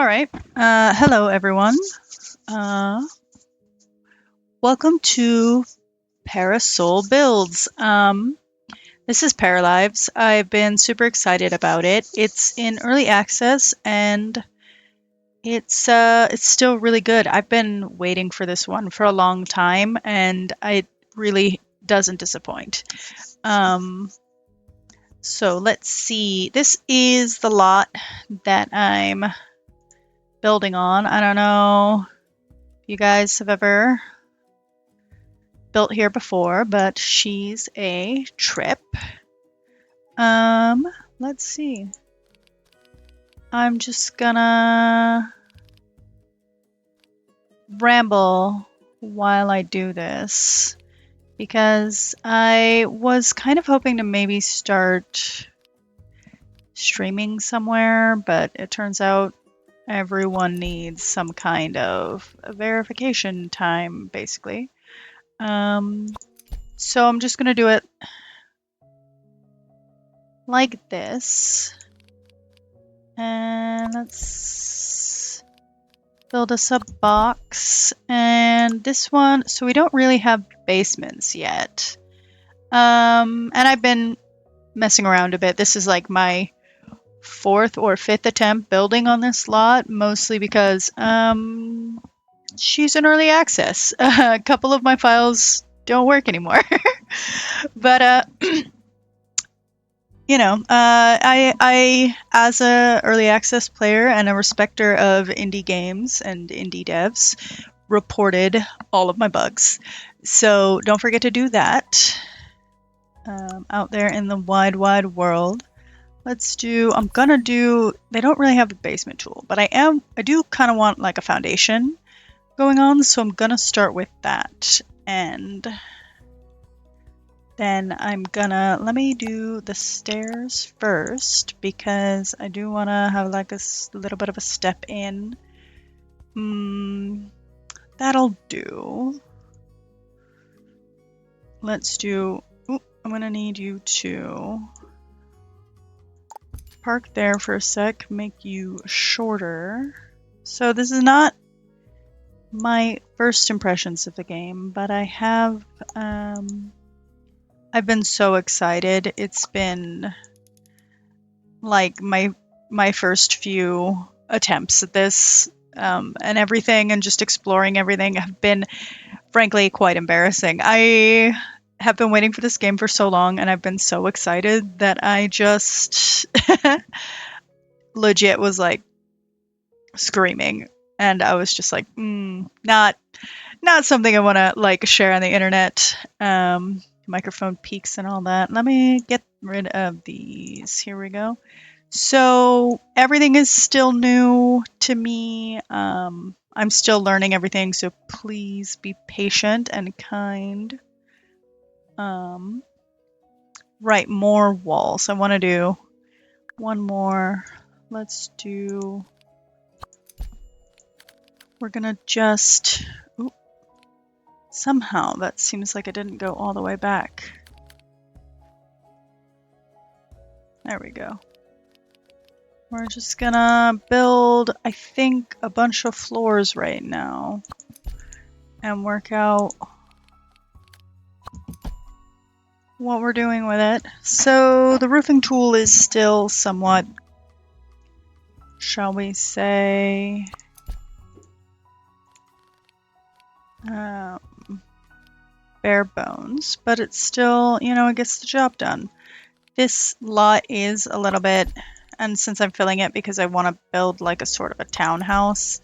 All right. Hello, everyone. Welcome to ParaSoulBuilds. This is Paralives. I've been super excited about it. It's in early access and it's still really good. I've been waiting for this one for a long time and it really doesn't disappoint. So let's see. This is the lot that I'm building on. I don't know if you guys have ever built here before, but she's a trip. Let's see. I'm just gonna ramble while I do this because I was kind of hoping to maybe start streaming somewhere, but it turns out everyone needs some kind of verification time, basically. So I'm just gonna do it like this. And let's build us a box. And this one, so we don't really have basements yet. And I've been messing around a bit. This is like my 4th or 5th attempt building on this lot, mostly because she's in early access. A couple of my files don't work anymore. But you know, I as a early access player and a respecter of indie games and indie devs, reported all of my bugs. So don't forget to do that out there in the wide world. Let's do. I'm gonna do. They don't really have a basement tool, but I do kind of want like a foundation going on, so I'm gonna start with that and. Then I'm gonna, let me do the stairs first because I do want to have like a little bit of a step in. That'll do. Let's do, I'm gonna need you to park there for a sec, make you shorter. So this is not my first impressions of the game, but I have, I've been so excited. It's been like my first few attempts at this and everything, and just exploring everything have been frankly quite embarrassing. I have been waiting for this game for so long, and I've been so excited that I just legit was like screaming, and I was just like, not something I want to like share on the internet. Microphone peaks and all that. Let me get rid of these. Here we go. So everything is still new to me. I'm still learning everything, so please be patient and kind. Right, more walls. I want to do one more. Let's do. We're gonna just. Somehow that seems like it didn't go all the way back. There we go. We're just gonna build, I think, a bunch of floors right now and work out what we're doing with it. So the roofing tool is still somewhat, shall we say, bare bones, but it's still, you know, it gets the job done. This lot is a little bit, and since I'm filling it because I want to build like a sort of a townhouse,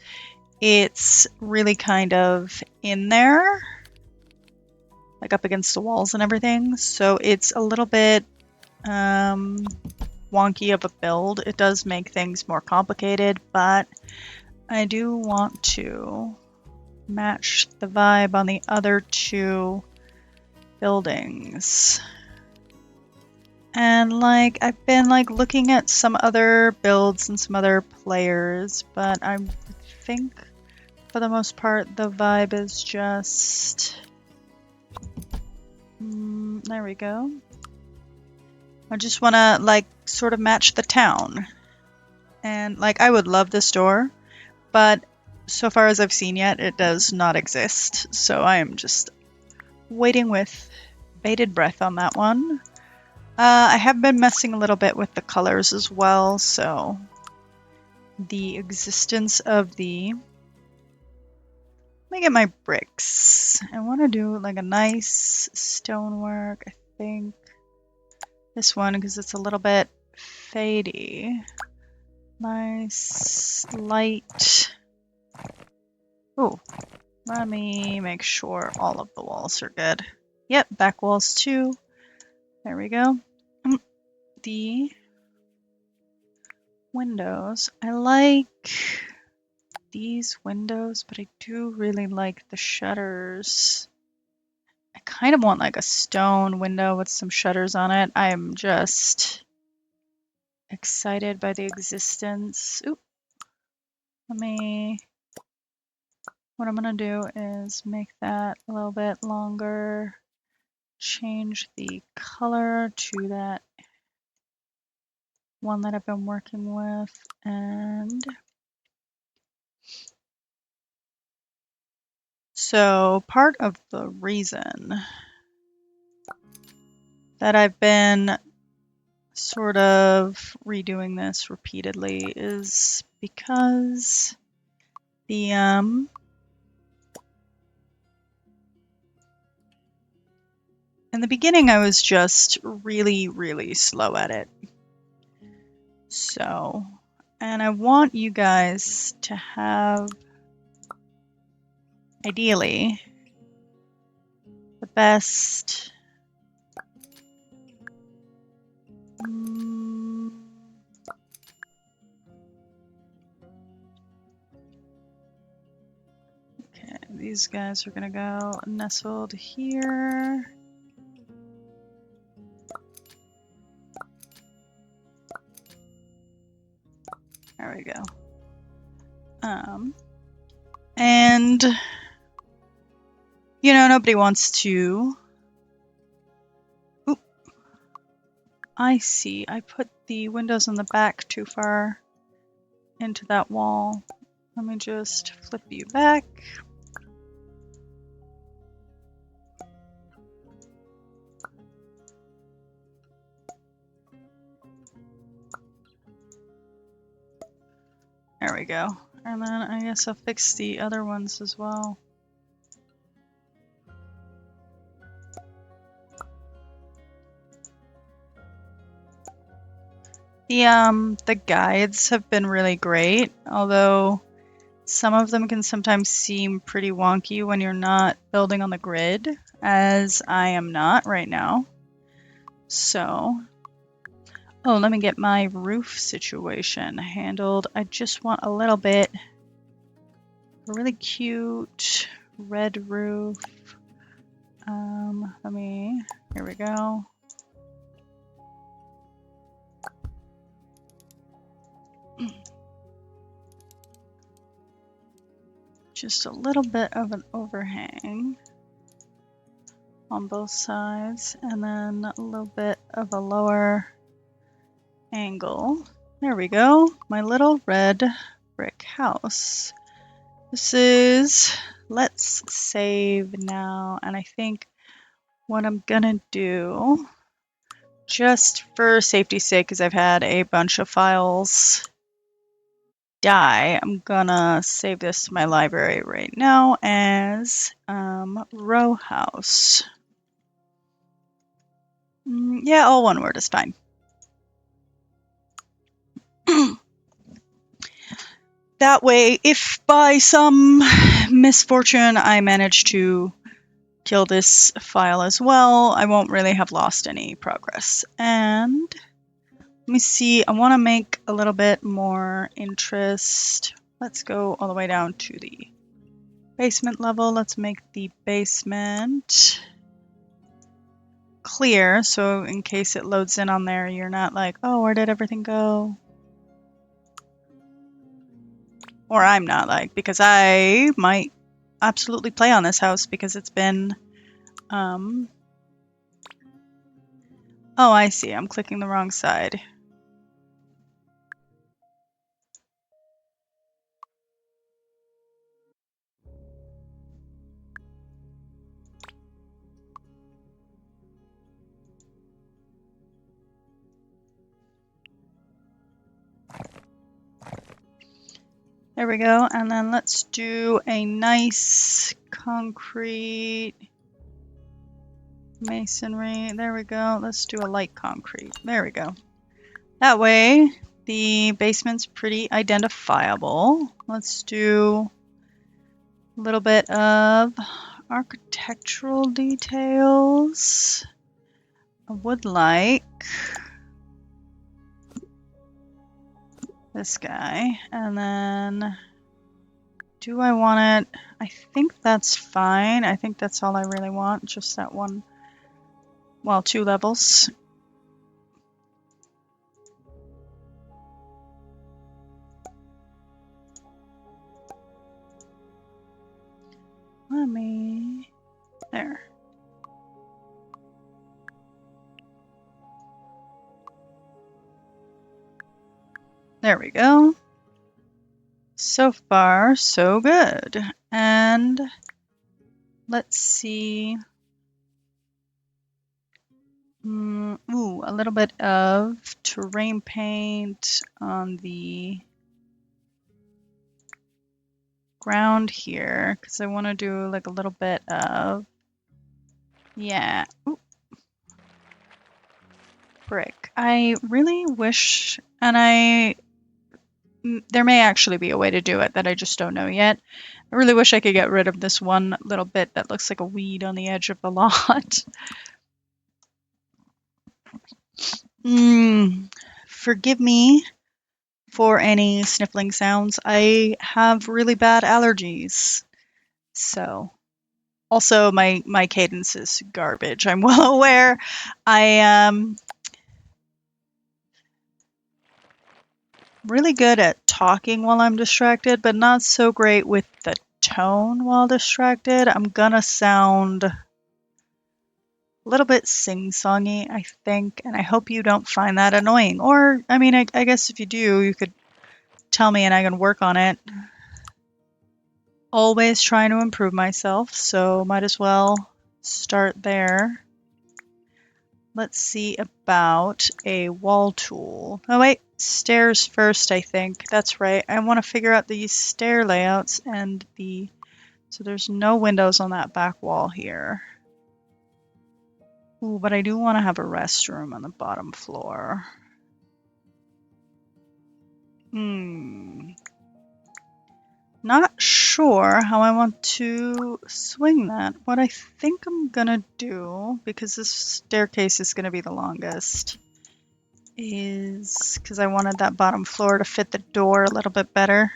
it's really kind of in there, like up against the walls and everything. So it's a little bit wonky of a build. It does make things more complicated, but I do want to match the vibe on the other two buildings. And like I've been like looking at some other builds and some other players, but I think for the most part the vibe is just there we go. I just want to like sort of match the town. And like I would love this door but so far as I've seen yet, it does not exist. So I am just waiting with bated breath on that one. I have been messing a little bit with the colors as well, so the existence of the... Let me get my bricks. I want to do like a nice stonework, I think. This one, because it's a little bit fadey. Nice, light. Oh, let me make sure all of the walls are good. Yep, back walls too. There we go. The windows. I like these windows, but I do really like the shutters. I kind of want like a stone window with some shutters on it. I am just excited by the existence. Oop. What I'm gonna do is make that a little bit longer, change the color to that one that I've been working with, and so part of the reason that I've been sort of redoing this repeatedly is because the in the beginning I was just really slow at it. So, and I want you guys to have ideally the best okay, these guys are gonna go nestled here. There we go. And you know, nobody wants to... Oop. I see. I put the windows in the back too far into that wall. Let me just flip you back. There we go. And then I guess I'll fix the other ones as well. The guides have been really great, although some of them can sometimes seem pretty wonky when you're not building on the grid, as I am not right now. So, oh, let me get my roof situation handled. I just want a little bit, a really cute red roof. Here we go. Just a little bit of an overhang on both sides, and then a little bit of a lower angle. There we go, my little red brick house. This is, let's save now, and I think what I'm gonna do, just for safety's sake, because I've had a bunch of files die, I'm gonna save this to my library right now as Rowhouse. Yeah, all one word is fine. That way, if by some misfortune I manage to kill this file as well, I won't really have lost any progress. And let me see, I want to make a little bit more interest. Let's go all the way down to the basement level. Let's make the basement clear, so in case it loads in on there, you're not like, oh, where did everything go? Or I'm not like, because I might absolutely play on this house because it's been, oh, I see, I'm clicking the wrong side. There we go. And then let's do a nice concrete masonry. There we go. Let's do a light concrete. There we go. That way the basement's pretty identifiable. Let's do a little bit of architectural details. I would like this guy, and then do I want it? I think that's fine. I think that's all I really want, just that one, well, 2 levels. Let me, there. There we go. So far, so good. And let's see. Ooh, a little bit of terrain paint on the ground here, because I want to do like a little bit of, yeah. Ooh. Brick. I really wish, and there may actually be a way to do it that I just don't know yet. I really wish I could get rid of this one little bit that looks like a weed on the edge of the lot. Forgive me for any sniffling sounds. I have really bad allergies. So, also my cadence is garbage. I'm well aware. I really good at talking while I'm distracted, but not so great with the tone while distracted. I'm gonna sound a little bit sing-songy, I think, and I hope you don't find that annoying. Or, I mean, I guess if you do, you could tell me and I can work on it. Always trying to improve myself, so might as well start there. Let's see about a wall tool. Oh wait, stairs first, I think. That's right. I want to figure out these stair layouts and so there's no windows on that back wall here. Ooh, but I do want to have a restroom on the bottom floor. Not sure how I want to swing that. What I think I'm gonna do, because this staircase is gonna be the longest, is because I wanted that bottom floor to fit the door a little bit better,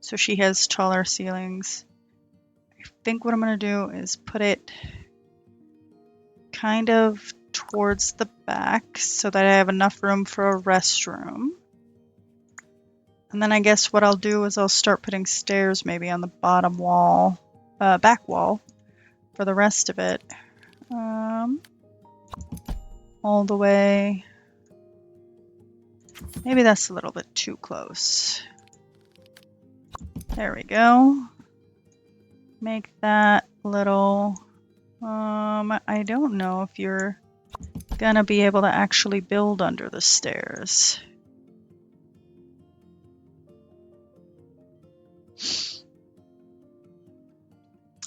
so she has taller ceilings. I think what I'm gonna do is put it kind of towards the back so that I have enough room for a restroom. And then I guess what I'll do is I'll start putting stairs maybe on the bottom wall, back wall, for the rest of it. All the way. Maybe that's a little bit too close. There we go. Make that little, I don't know if you're gonna be able to actually build under the stairs.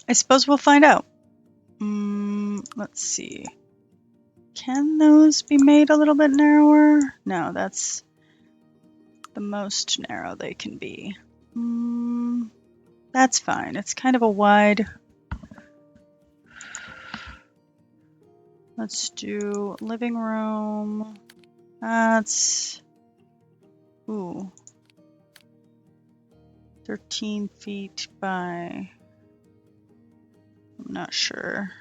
I suppose we'll find out. Let's see. Can those be made a little bit narrower? No, that's the most narrow they can be. That's fine. It's kind of a wide. Let's do living room. That's, ooh, 13 feet by, I'm not sure.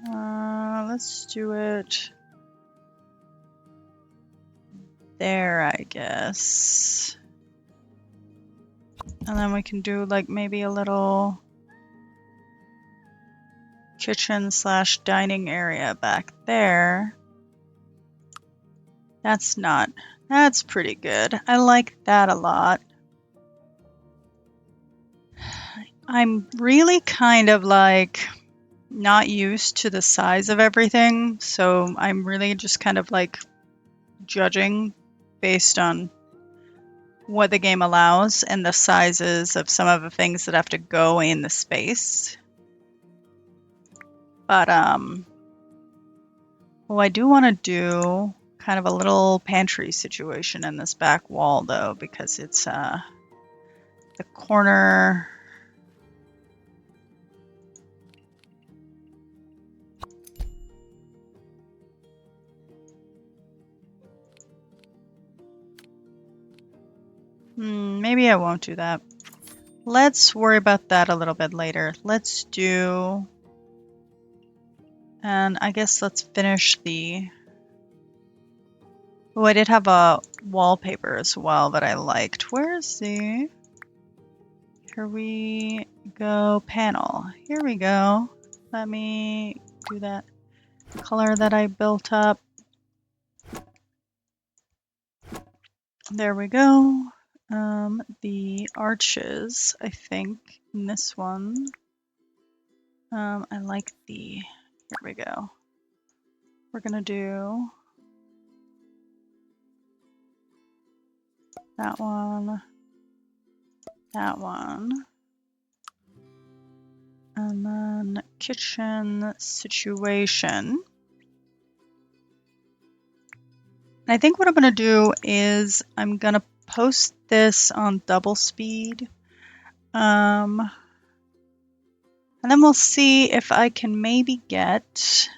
Let's do it there, I guess. And then we can do like maybe a little kitchen / dining area back there. That's pretty good. I like that a lot. I'm really kind of like not used to the size of everything, so I'm really just kind of like judging based on what the game allows and the sizes of some of the things that have to go in the space. But well, I do want to do kind of a little pantry situation in this back wall though, because it's the corner. Maybe I won't do that. Let's worry about that a little bit later. Let's do, and I guess let's finish the, oh, I did have a wallpaper as well that I liked. Where's the, here we go, panel. Here we go. Let me do that color that I built up. There we go. The arches, I think, in this one, I like the, here we go. We're gonna do that one, and then kitchen situation. I think what I'm gonna do is I'm gonna post this on double speed. And then we'll see if I can maybe get,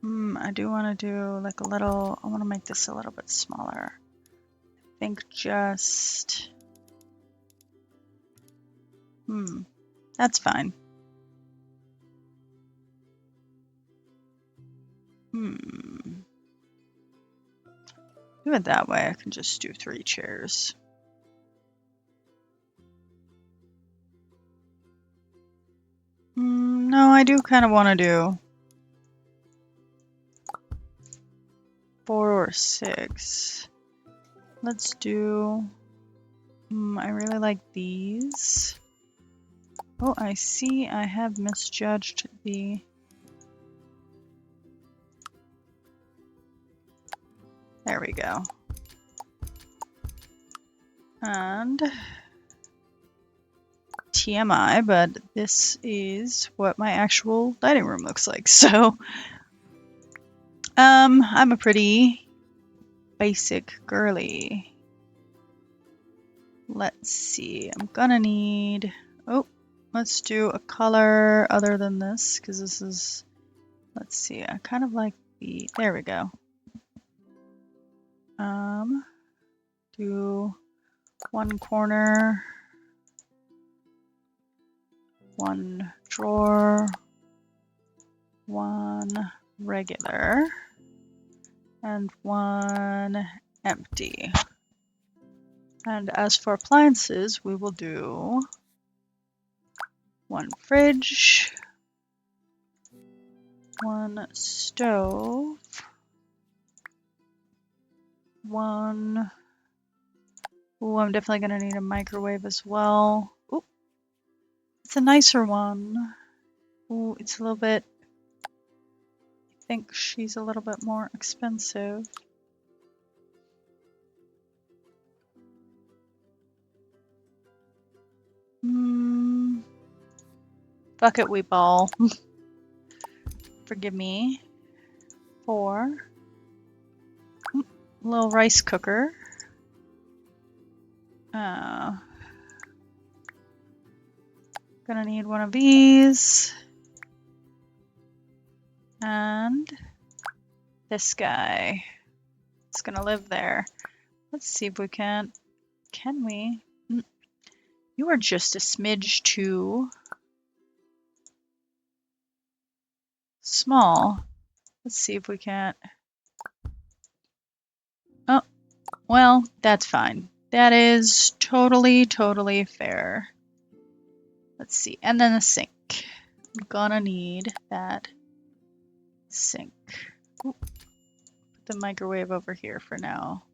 I do want to do like a little, I want to make this a little bit smaller. I think just, that's fine. Do it that way, I can just do 3 chairs. No, I do kind of want to do 4 or 6. Let's do, I really like these. Oh, I see I have misjudged the, there we go. And TMI, but this is what my actual dining room looks like. So, I'm a pretty basic girly. Let's see, I'm gonna need, oh, let's do a color other than this, because this is, let's see, I kind of like the, there we go. Do one corner, one drawer, one regular, and one empty. And as for appliances, we will do one fridge, one stove, one, ooh, I'm definitely gonna need a microwave as well. Ooh, it's a nicer one. Ooh, it's a little bit, I think she's a little bit more expensive. Fuck it, we ball. Forgive me. 4. Little rice cooker. Gonna need one of these. And this guy. It's gonna live there. Let's see if we can we? You are just a smidge too small. Let's see if we can't. Oh, well, that's fine. That is totally fair. Let's see, and then a sink. I'm gonna need that sink. Ooh. Put the microwave over here for now,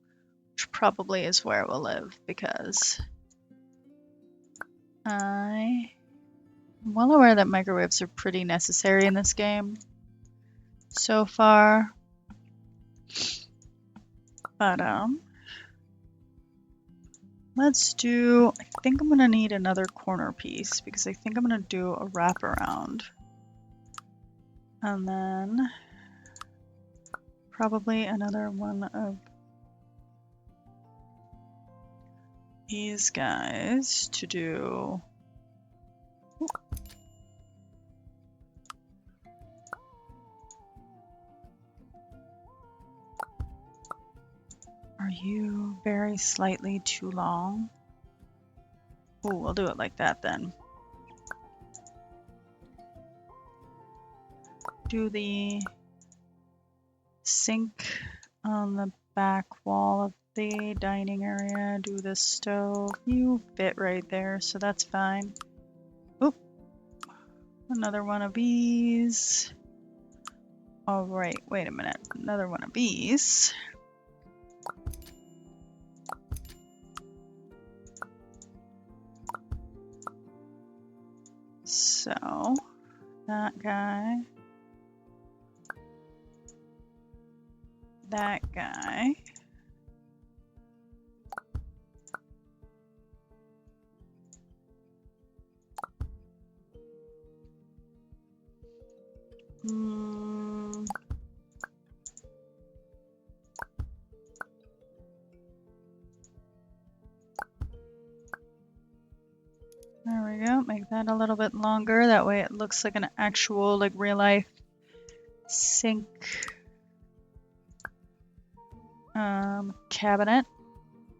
which probably is where it will live because I'm well aware that microwaves are pretty necessary in this game so far. But let's do, I think I'm gonna need another corner piece because I think I'm gonna do a wraparound. And then probably another one of these guys to do. Are you very slightly too long? Oh, we'll do it like that then. Do the sink on the back wall of the dining area. Do the stove. You fit right there, so that's fine. Oop. Another one of these. All right, wait a minute. Another one of these. So, that guy. That guy. There we go. Make that a little bit longer. That way it looks like an actual, like, real life sink cabinet.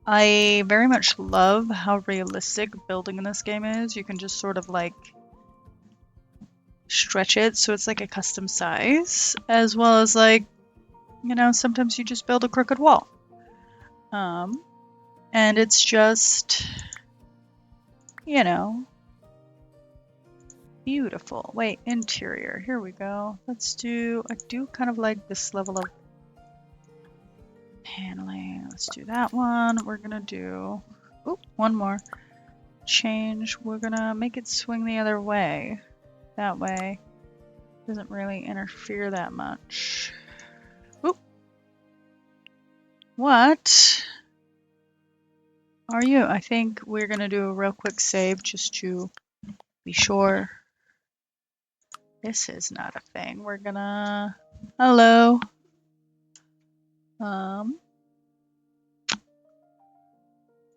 I very much love how realistic building in this game is. You can just sort of like stretch it so it's like a custom size, as well as like, you know, sometimes you just build a crooked wall. And it's just, you know, beautiful. Wait, interior. Here we go. Let's do, I do kind of like this level of paneling. Let's do that one. We're gonna do, oh, one more. Change. We're gonna make it swing the other way. That way it doesn't really interfere that much. Oop. What are you? I think we're gonna do a real quick save just to be sure this is not a thing. We're gonna, hello.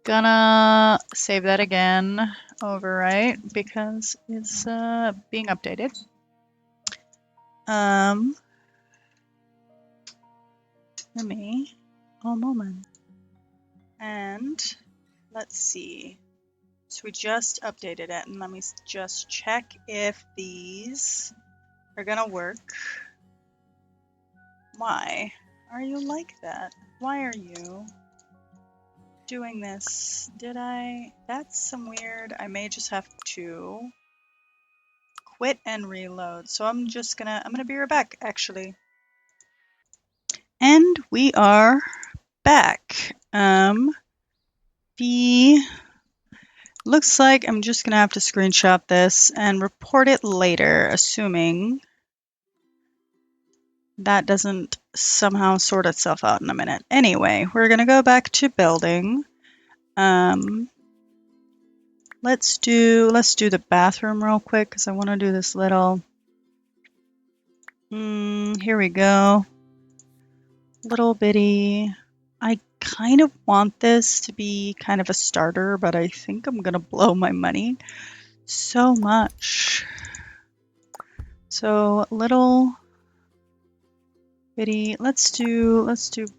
Gonna save that again, overwrite, because it's being updated. Let me, a moment. And let's see. So we just updated it, and let me just check if these are gonna work. Why are you like that? Why are you doing this? Did I? That's some weird. I may just have to quit and reload. So I'm gonna be right back, actually. And we are back. Looks like I'm just gonna have to screenshot this and report it later, assuming that doesn't somehow sort itself out in a minute. Anyway, we're gonna go back to building. Let's do the bathroom real quick because I want to do this little. Here we go. Little bitty. I kind of want this to be kind of a starter, but I think I'm gonna blow my money so much. So little bitty. Let's do the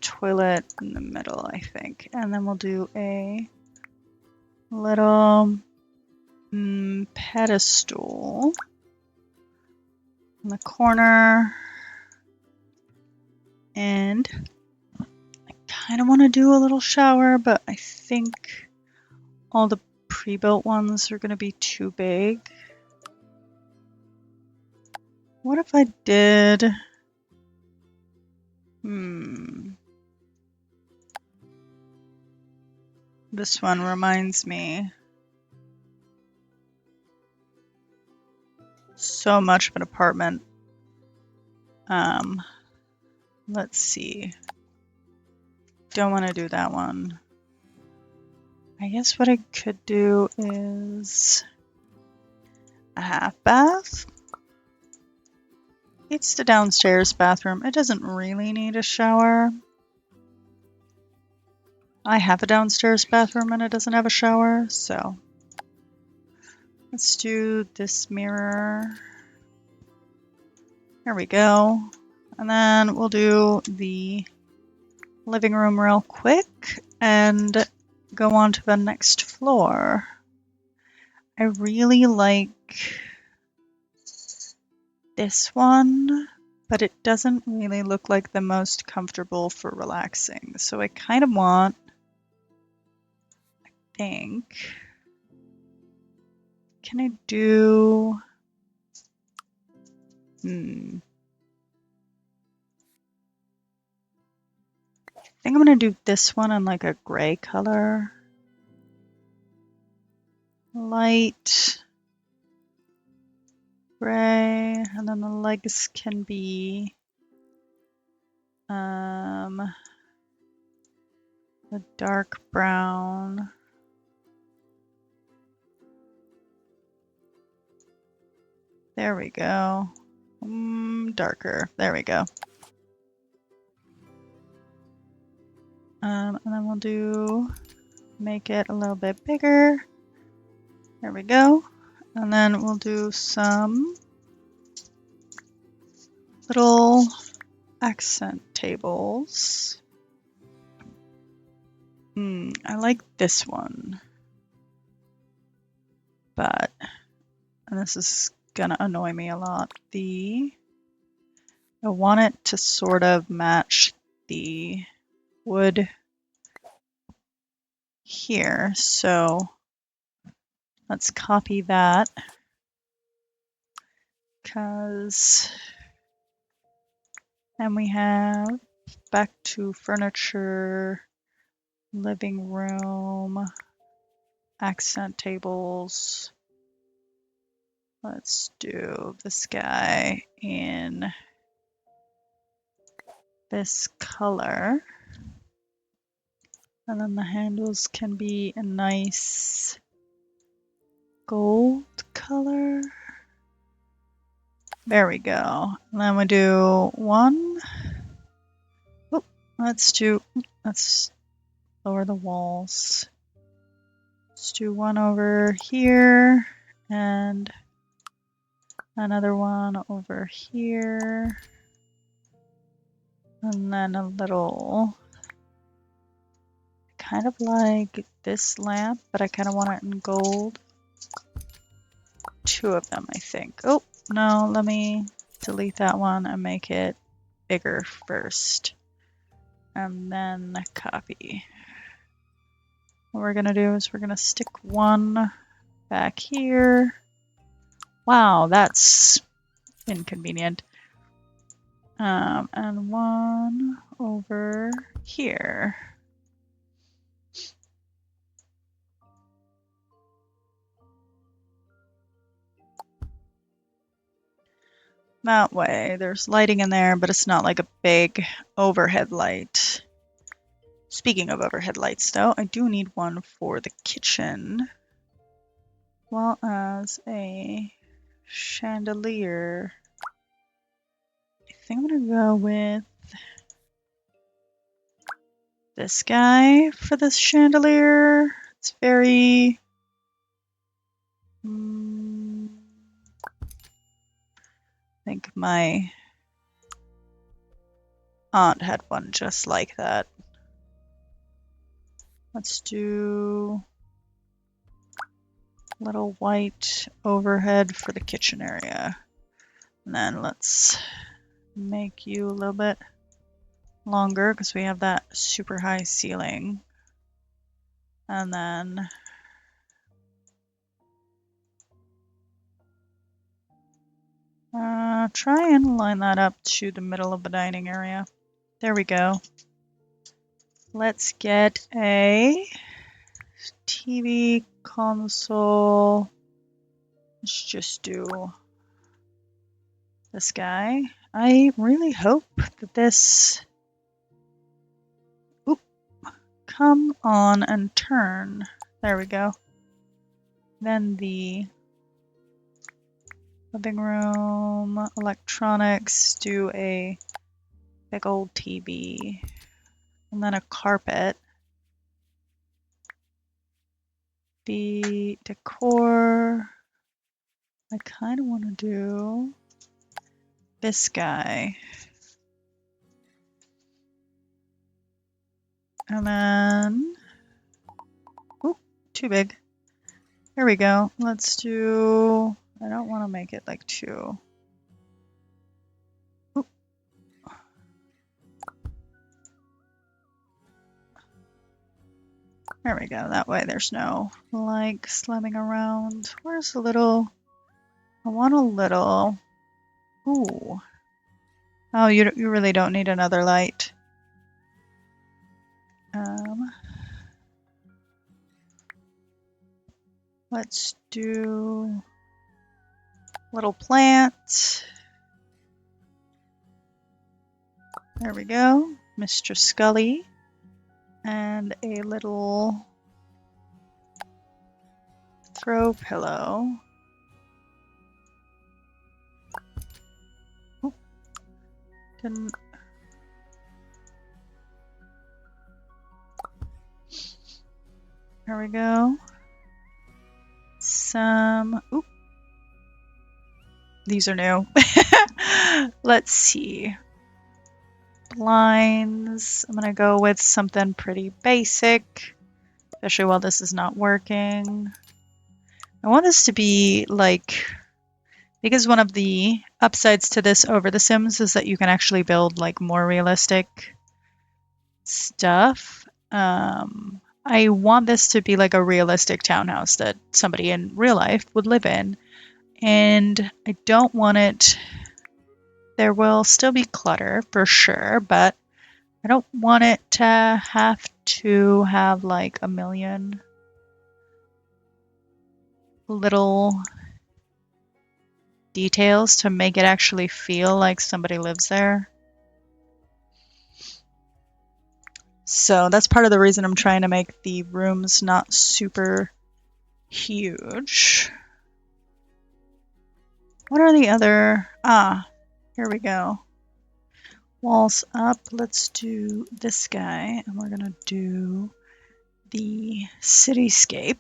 toilet in the middle, I think, and then we'll do a little pedestal in the corner, and I kind of want to do a little shower, but I think all the pre-built ones are going to be too big. What if I did this one reminds me so much of an apartment. Let's see. don't want to do that one. I guess what I could do is a half bath. It's the downstairs bathroom. It doesn't really need a shower. I have a downstairs bathroom and it doesn't have a shower, so let's do this mirror. There we go. And then we'll do the living room real quick and go on to the next floor. I really like this one, but it doesn't really look like the most comfortable for relaxing. So I kind of want, I think, can I do, I think I'm going to do this one in like a gray color. Light gray, and then the legs can be a dark brown. There we go. Darker. There we go. And then we'll make it a little bit bigger. There we go. And then we'll do some little accent tables. I like this one, but, and this is gonna annoy me a lot, I want it to sort of match the wood here, so let's copy that, because then we have back to furniture, living room, accent tables. Let's do this guy in this color. And then the handles can be a nice gold color. There we go. And then we do one. Oh, let's lower the walls. Let's do one over here and another one over here. And then a little, kind of like this lamp, but I kind of want it in gold. Two of them, I think. Oh, no, let me delete that one and make it bigger first. And then copy. What we're gonna do is we're gonna stick one back here. Wow, that's inconvenient. And one over here. That way, there's lighting in there, but it's not like a big overhead light. Speaking of overhead lights, though, I do need one for the kitchen, as well as a chandelier. I think I'm gonna go with this guy for this chandelier. It's very... I think my aunt had one just like that. Let's do a little white overhead for the kitchen area. And then let's make you a little bit longer because we have that super high ceiling. And then try and line that up to the middle of the dining area. There we go. Let's get a TV console. Let's just do this guy. I really hope that this... Oop, Come on and turn. There we go. Then the living room, electronics, do a big old TV, and then a carpet. The decor, I kind of want to do this guy. And then, oh, too big. There we go. Let's do, I don't want to make it like too. Oop. There we go. That way there's no like slamming around. Where's the little, I want a little, ooh. Oh, you really don't need another light. Let's do little plant. There we go, Mr. Scully. And a little throw pillow. Oh, didn't. There we go. Some, oop. These are new. Let's see. Blinds. I'm gonna go with something pretty basic, especially while this is not working. I want this to be like, because one of the upsides to this over The Sims is that you can actually build like more realistic stuff. I want this to be like a realistic townhouse that somebody in real life would live in. And I don't want it, there will still be clutter for sure, but I don't want it to have like a million little details to make it actually feel like somebody lives there. So that's part of the reason I'm trying to make the rooms not super huge. What are the other, here we go. Walls up, let's do this guy, and we're gonna do the cityscape.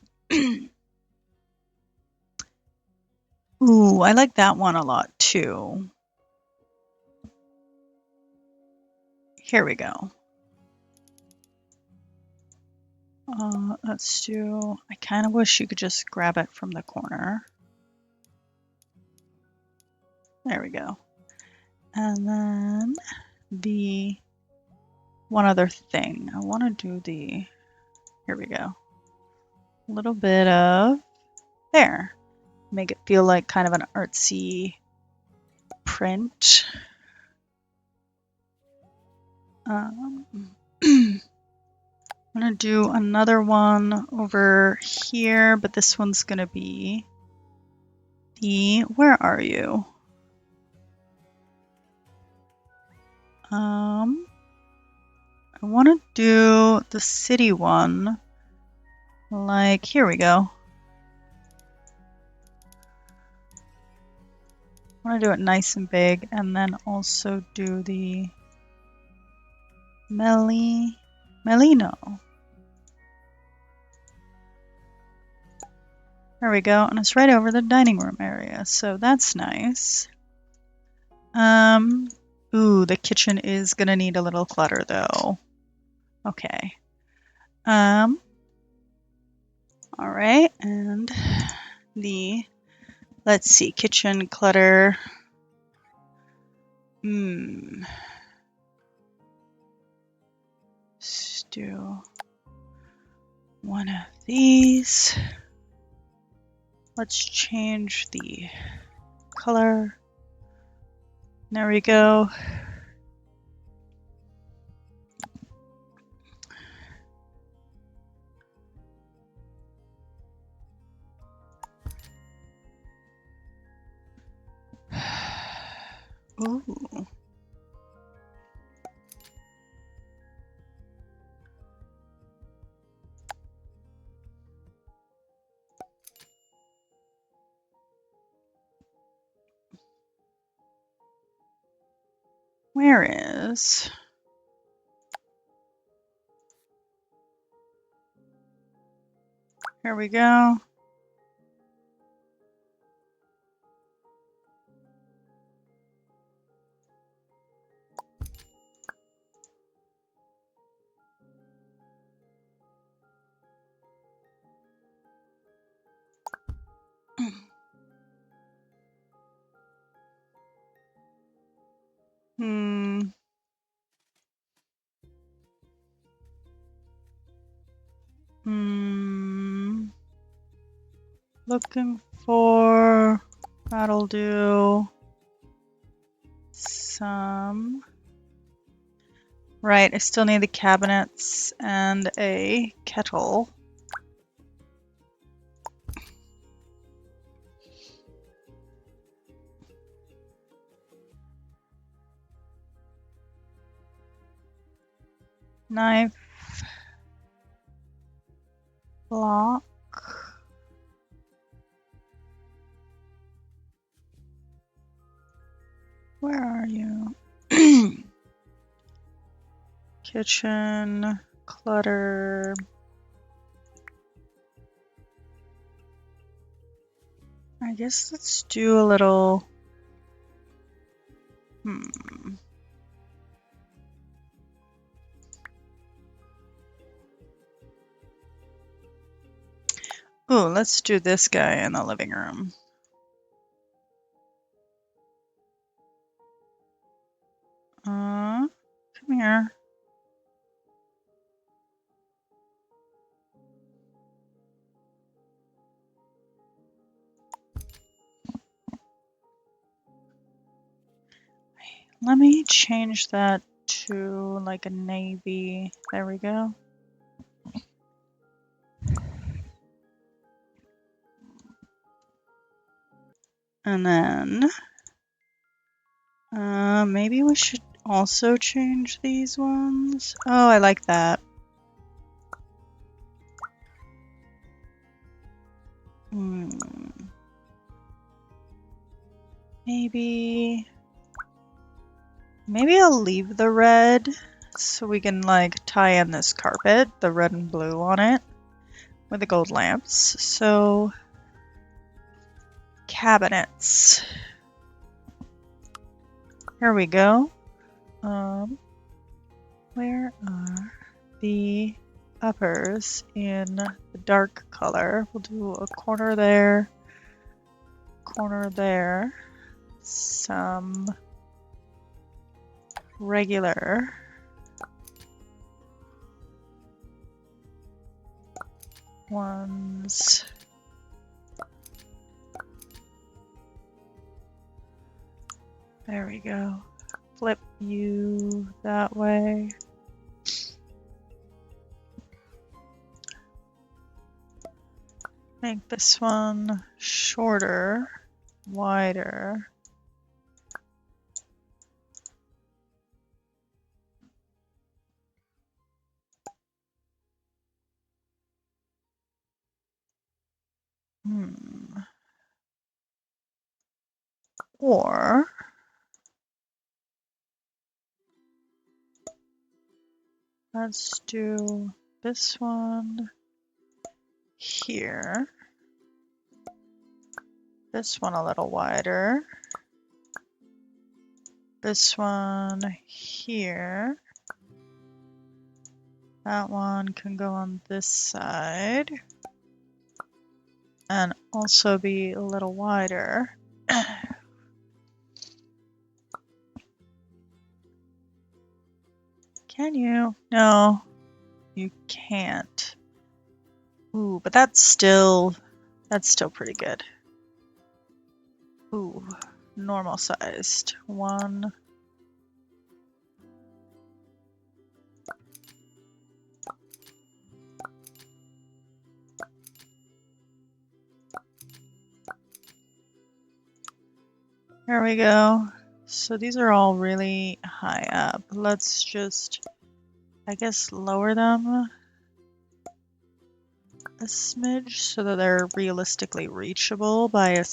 Ooh, I like that one a lot too. Here we go. Let's do, I kind of wish you could just grab it from the corner. There we go. And then the one other thing, I want to do the, here we go. A little bit of there. Make it feel like kind of an artsy print. I'm gonna do another one over here, but this one's gonna be the, where are you? I want to do the city one, like, here we go. I want to do it nice and big, and then also do the Melino. There we go, and it's right over the dining room area, so that's nice. Ooh, the kitchen is gonna need a little clutter though. Okay. All right, and the, let's see, kitchen clutter. Let's do one of these. Let's change the color. There we go. Ooh. Where is... Here we go. Hmm. Looking for... That'll do. Some... Right, I still need the cabinets and a kettle. Knife. Block. Where are you? Kitchen. Clutter. I guess let's do a little... Ooh, let's do this guy in the living room. Come here. Let me change that to like a navy. There we go. And then maybe we should also change these ones. Oh, I like that. Maybe I'll leave the red so we can like tie in this carpet, the red and blue on it, with the gold lamps. So cabinets. Here we go. Where are the uppers in the dark color? We'll do a corner there, some regular ones. There we go. Flip you that way. Make this one shorter, wider. Or let's do this one here. This one a little wider. This one here. That one can go on this side. And also be a little wider. Can you? No, you can't. Ooh, but that's still pretty good. Ooh, normal sized one. There we go. So these are all really high up. Let's just, I guess, lower them a smidge so that they're realistically reachable by a,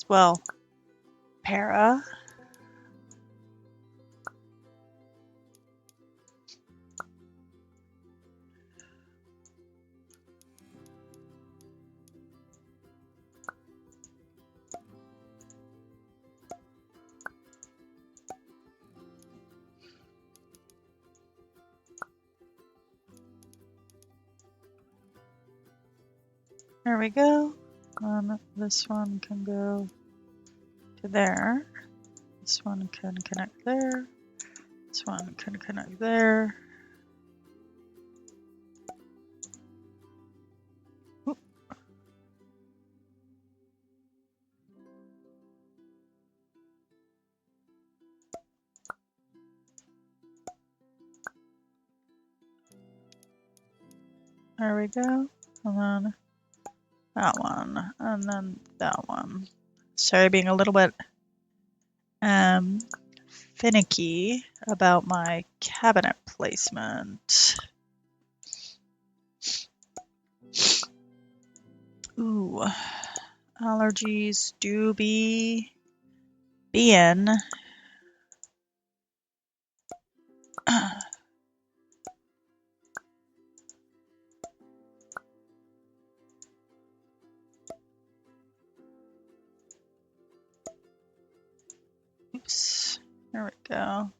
well, para. There we go. This one can go to there. This one can connect there. This one can connect there. Oop. There we go. And then that one. And then that one. Sorry, being a little bit finicky about my cabinet placement. Ooh, allergies do be being. Oops, there we go.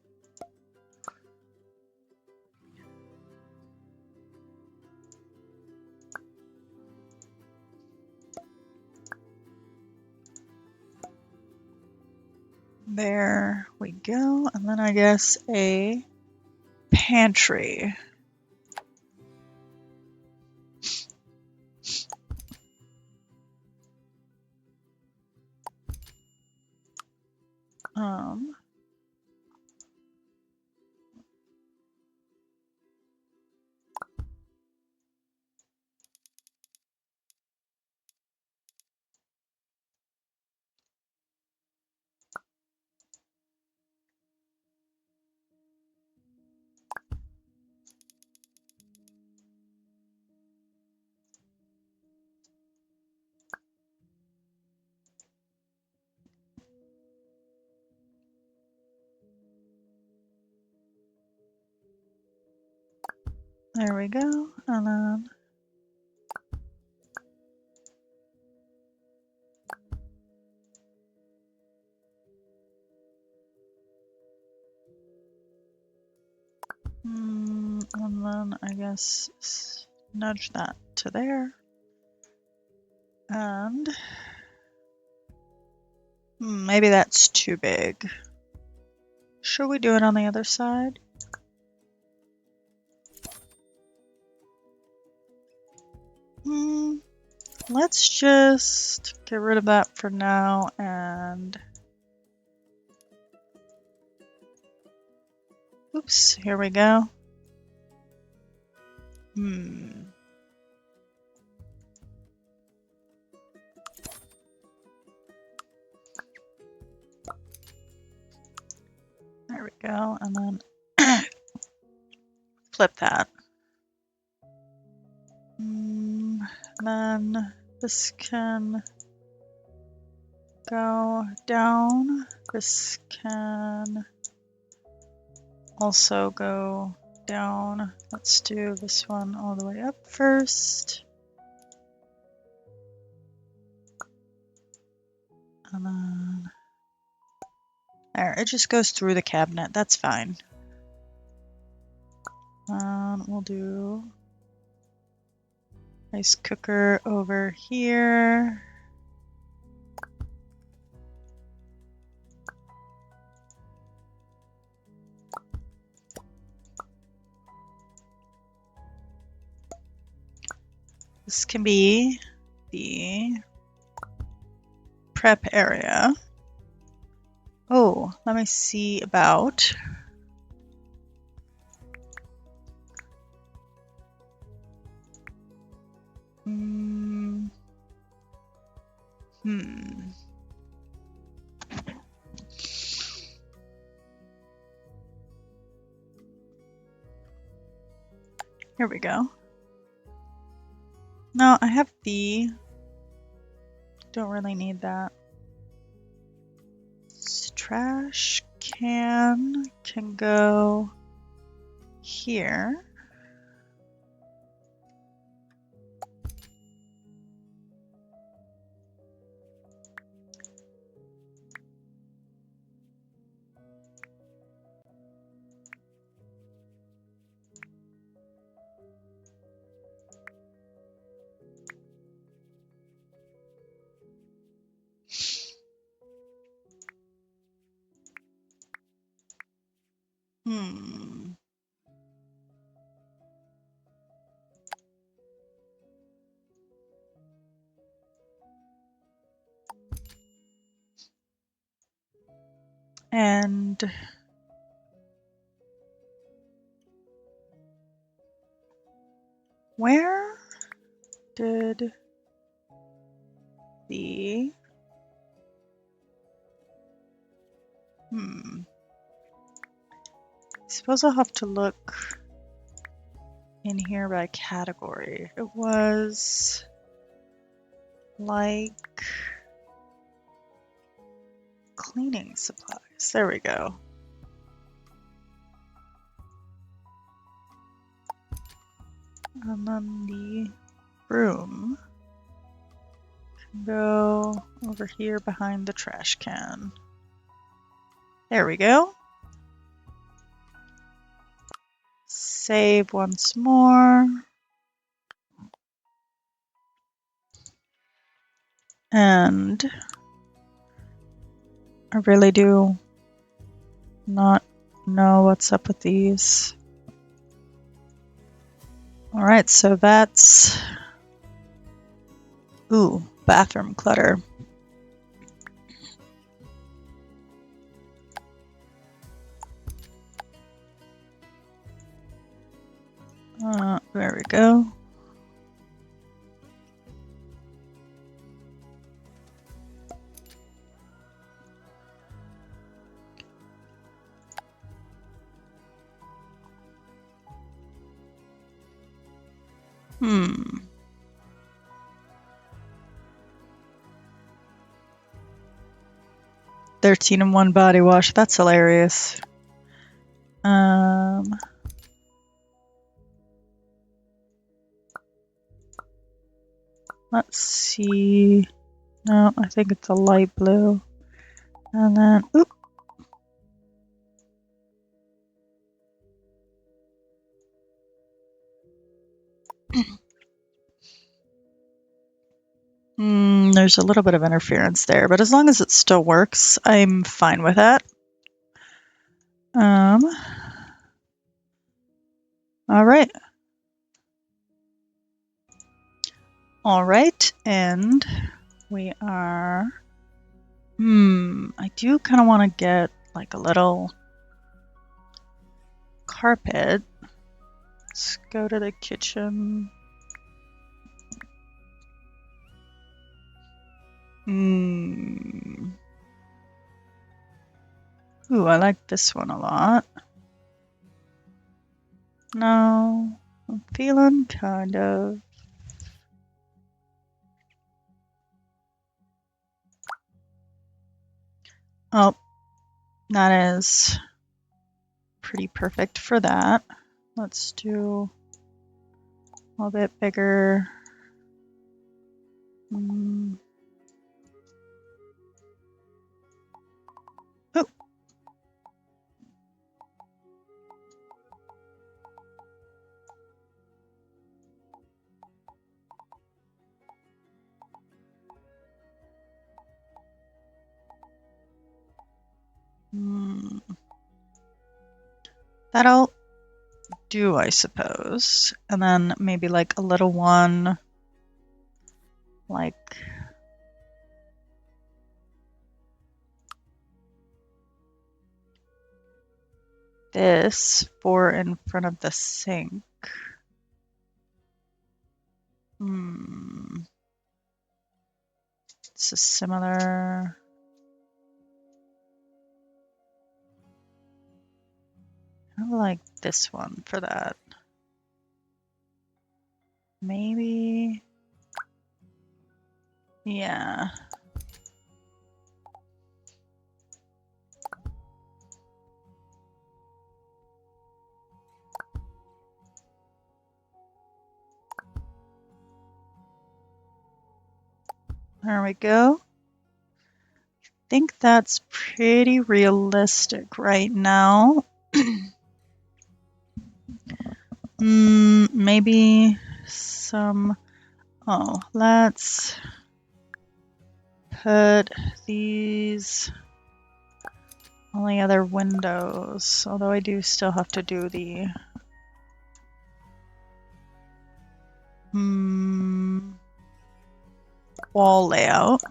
There we go. And then I guess a pantry. There we go. And then I guess nudge that to there. And maybe that's too big. Should we do it on the other side? Let's just get rid of that for now and oops, here we go. There we go, and then flip that. Then this can go down. This can also go down. Let's do this one all the way up first. And then there, it just goes through the cabinet. That's fine. We'll do rice cooker over here. This can be the prep area. Oh, let me see about Here we go. No, I have B. Don't really need that. This trash can go here. And where did the I suppose I'll have to look in here by category. It was like cleaning supplies. There we go. And then the broom can go over here behind the trash can. There we go. Save once more. And I really do not know what's up with these. All right, so that's, ooh, bathroom clutter. There we go. Hmm. $13 in one body wash. That's hilarious. Let's see. No, I think it's a light blue. And then, oop. There's a little bit of interference there, but as long as it still works, I'm fine with that. All right. All right, and we are, I do kind of want to get like a little carpet. Let's go to the kitchen. Ooh, I like this one a lot. No, I'm feeling kind of. Oh, that is pretty perfect for that. Let's do a little bit bigger. Oh. That'll do, I suppose. And then maybe like a little one, like this for in front of the sink. It's a similar. I like this one for that. Maybe. Yeah. There we go. I think that's pretty realistic right now. Maybe some. Oh, let's put these Only other windows, although I do still have to do the wall layout.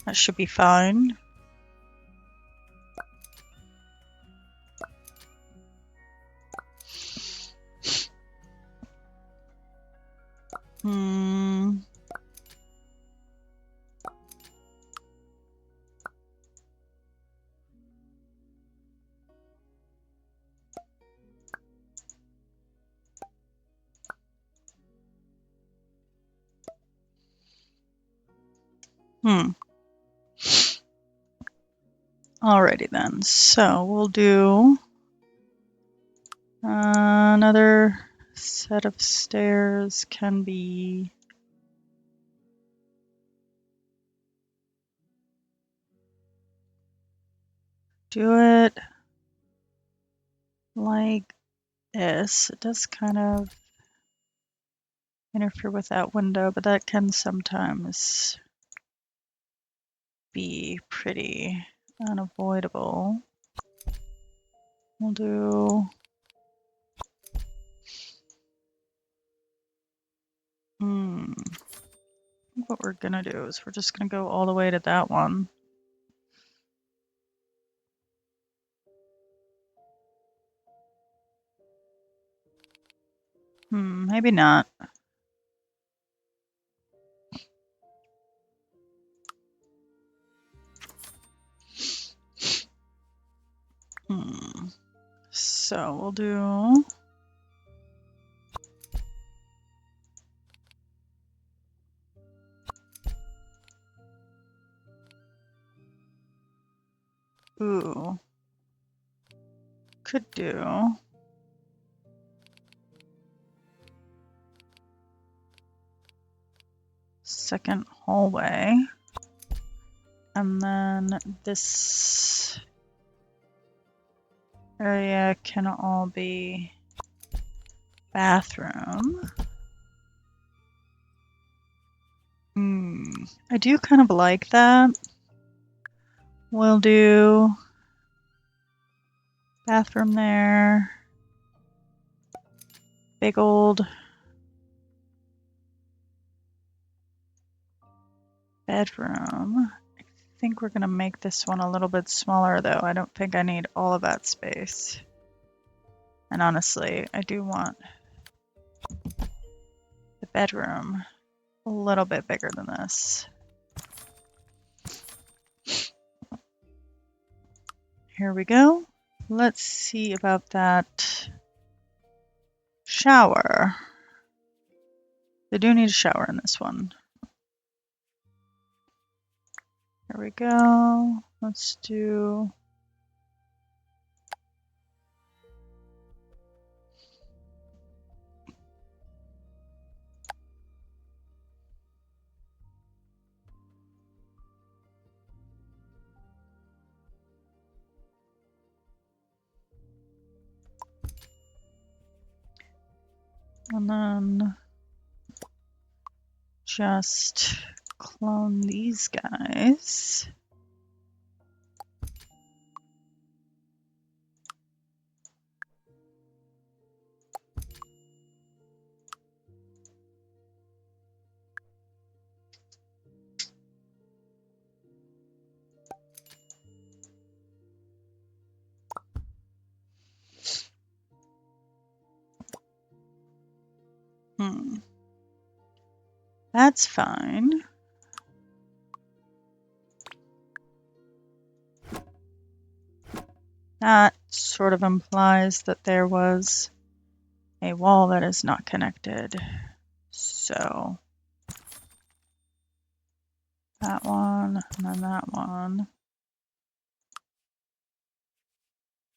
That should be fine. Alrighty then, so we'll do another set of stairs. Can be do it like this. It does kind of interfere with that window, but that can sometimes be pretty unavoidable. We'll do what we're gonna do is we're just gonna go all the way to that one. Maybe not. So we'll do could do second hallway, and then this area can all be bathroom. I do kind of like that. We'll do bathroom there. Big old bedroom. I think we're gonna make this one a little bit smaller though. I don't think I need all of that space. And honestly, I do want the bedroom a little bit bigger than this. Here we go. Let's see about that shower. They do need a shower in this one. Here we go. Let's do and then just clone these guys. That's fine. That sort of implies that there was a wall that is not connected. So that one, and then that one.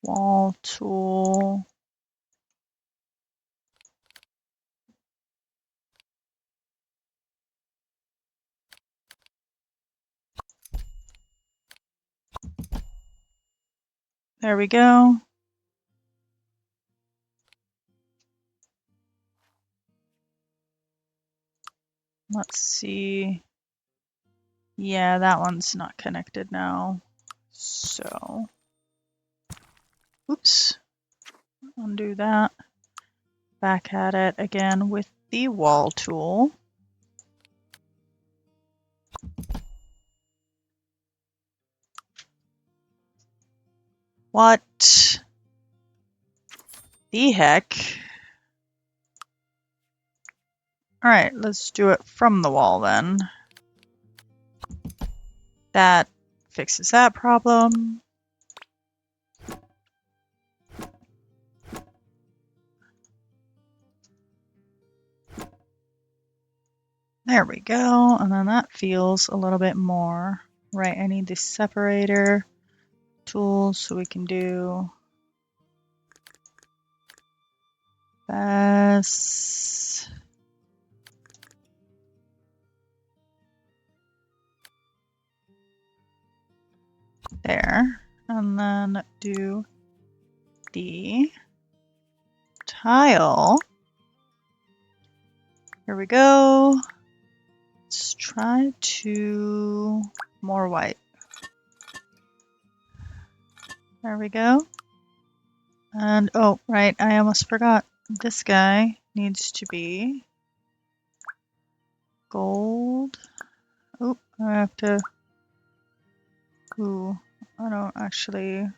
Wall tool. There we go. Let's see. Yeah, that one's not connected now. So Oops. Undo that. Back at it again with the wall tool. What the heck? Alright, let's do it from the wall then. That fixes that problem. There we go, and then that feels a little bit more right. I need the separator tool so we can do this. There, and then do the tile. Here we go. Let's try to more white. There we go. And oh, right, I almost forgot. This guy needs to be gold. Oh, I have to. Ooh, I don't actually.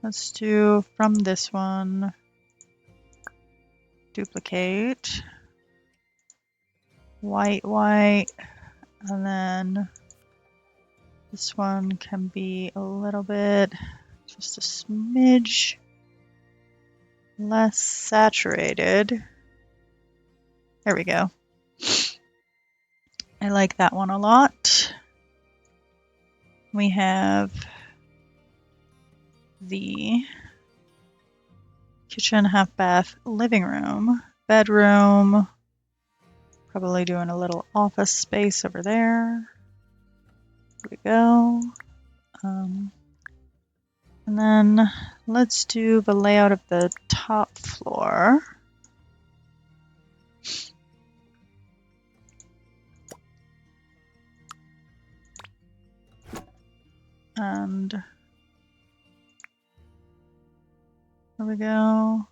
Let's do from this one. Duplicate. White, white. And then this one can be a little bit, just a smidge less saturated. There we go. I like that one a lot. We have the kitchen, half bath, living room, bedroom. Probably doing a little office space over there. There we go. And then let's do the layout of the top floor. And there we go.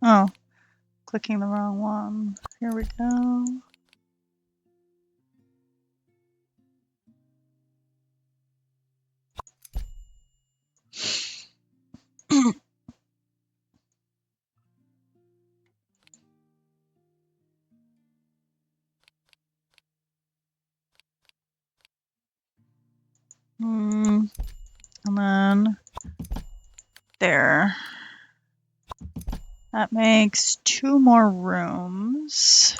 Oh, clicking the wrong one. Here we go. And then there. That makes 2 more rooms.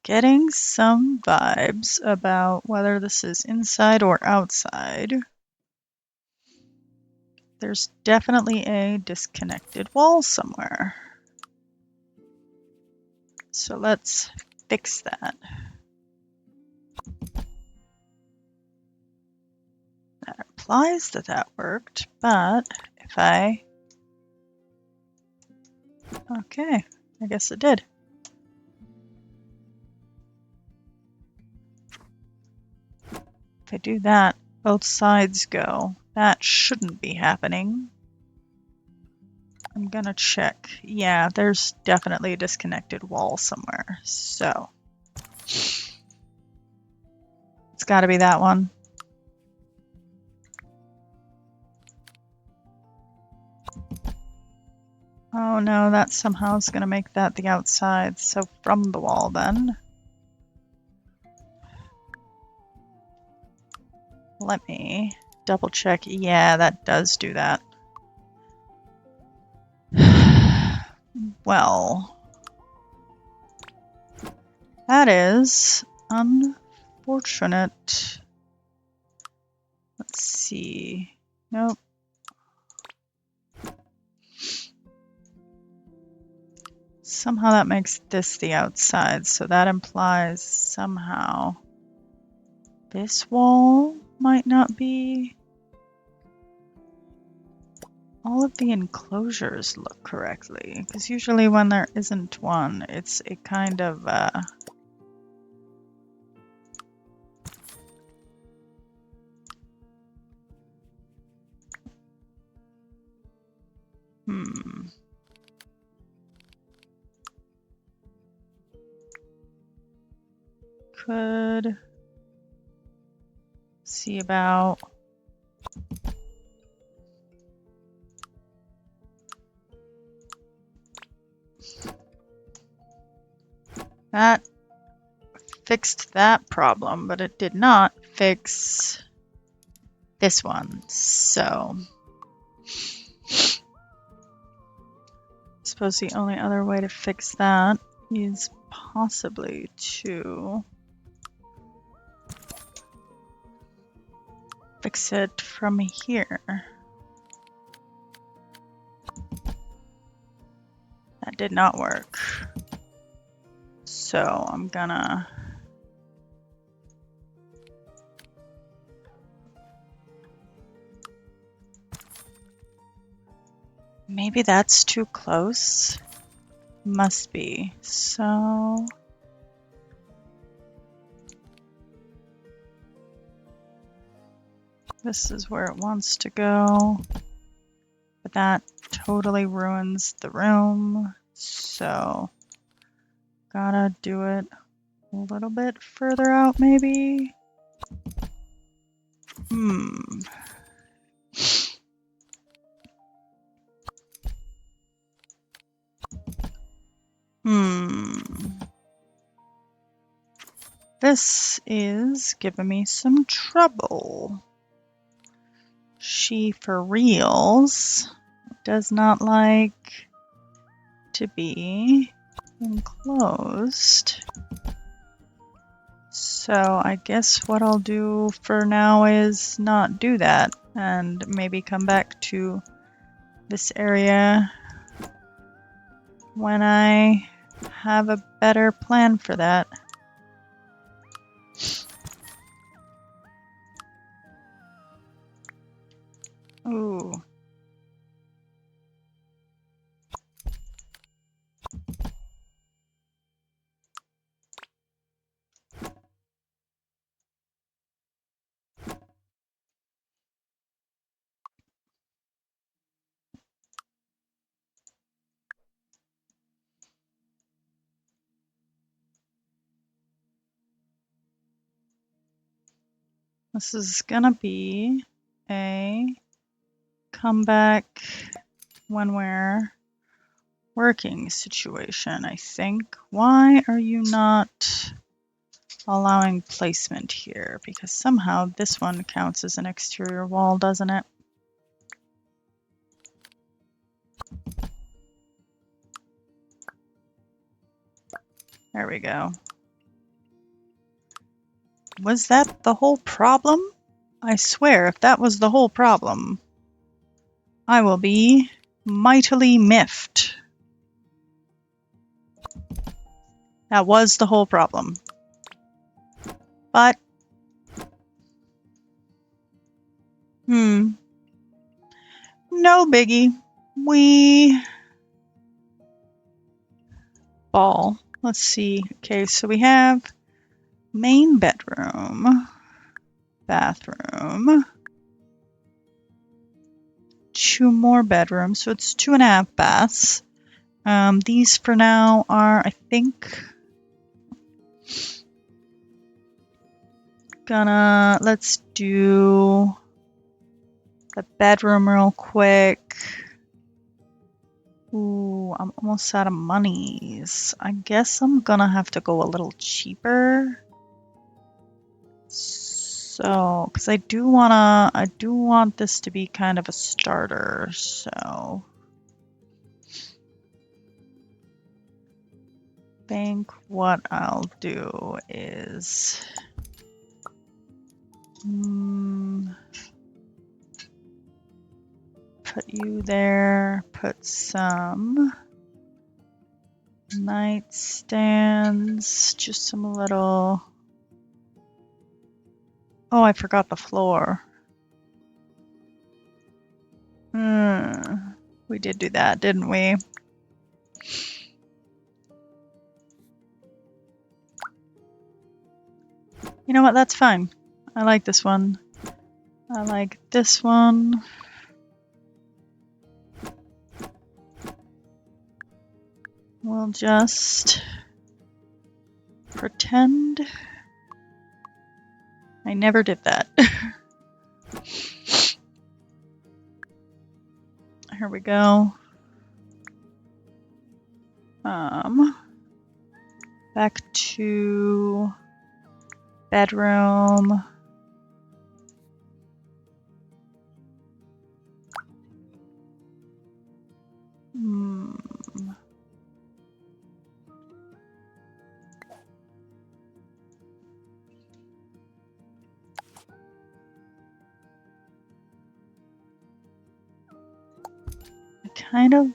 Getting some vibes about whether this is inside or outside. There's definitely a disconnected wall somewhere. So let's fix that. That implies that that worked, but if I... Okay, I guess it did. If I do that, both sides go. That shouldn't be happening. I'm gonna check. Yeah, there's definitely a disconnected wall somewhere. So it's gotta be that one. Oh no, that somehow is gonna make that the outside. So from the wall then. Let me double check. Yeah, that does do that. Well, that is unfortunate. Let's see. Nope. Somehow that makes this the outside, so that implies somehow this wall might not be all of the enclosures look correctly, because usually when there isn't one, it's a kind of could see about that. Fixed that problem, but it did not fix this one. So I suppose the only other way to fix that is possibly to fix it from here. That did not work. So I'm gonna maybe that's too close. Must be. So this is where it wants to go. But that totally ruins the room. So gotta do it a little bit further out, maybe? This is giving me some trouble. She, for reals, does not like to be enclosed. So I guess what I'll do for now is not do that and maybe come back to this area when I have a better plan for that. Ooh. This is gonna be a comeback when we're working situation, I think. Why are you not allowing placement here? Because somehow this one counts as an exterior wall, doesn't it? There we go. Was that the whole problem? I swear, if that was the whole problem, I will be mightily miffed. That was the whole problem. But, no biggie. Let's see. Okay, so we have main bedroom, bathroom, 2 more bedrooms, so it's 2.5 baths. These for now are, I think, let's do the bedroom real quick. Ooh, I'm almost out of monies. I guess I'm gonna have to go a little cheaper. So, because I do want this to be kind of a starter, so. I think what I'll do is put you there, put some nightstands, just some little... Oh, I forgot the floor. We did do that, didn't we? You know what? That's fine. I like this one. I like this one. We'll just pretend I never did that. Here we go. Back to bedroom. I kind of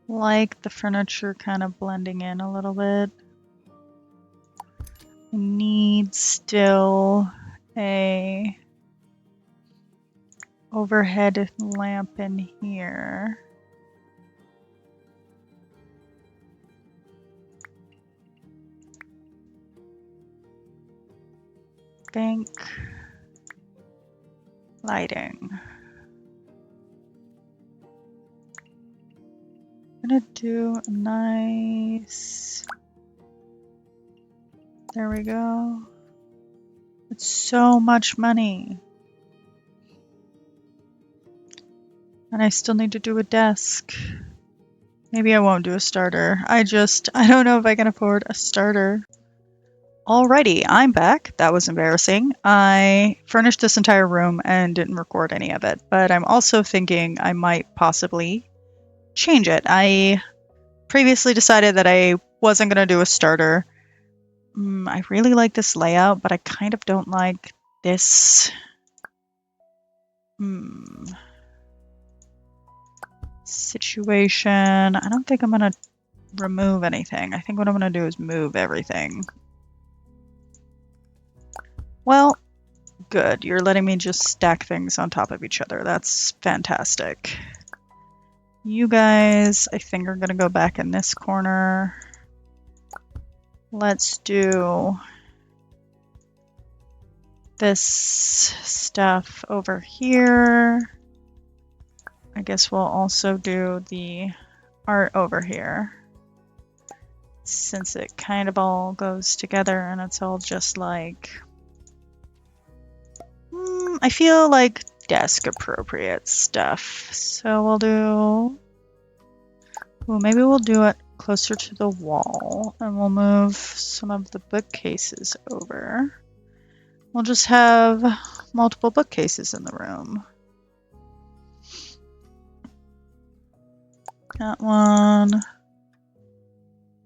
like the furniture kind of blending in a little bit. I need still a overhead lamp in here. Bank lighting. I'm gonna do a nice. There we go. It's so much money. And I still need to do a desk. Maybe I won't do a starter. I don't know if I can afford a starter. Alrighty, I'm back. That was embarrassing. I furnished this entire room and didn't record any of it, but I'm also thinking I might possibly change it. I previously decided that I wasn't going to do a starter. I really like this layout, but I kind of don't like this situation. I don't think I'm going to remove anything. I think what I'm going to do is move everything. Well, good. You're letting me just stack things on top of each other. That's fantastic. You guys, I think, are going to go back in this corner. Let's do this stuff over here. I guess we'll also do the art over here, since it kind of all goes together and it's all just like, I feel like desk appropriate stuff. So we'll do, well, maybe we'll do it closer to the wall and we'll move some of the bookcases over. We'll just have multiple bookcases in the room. That one,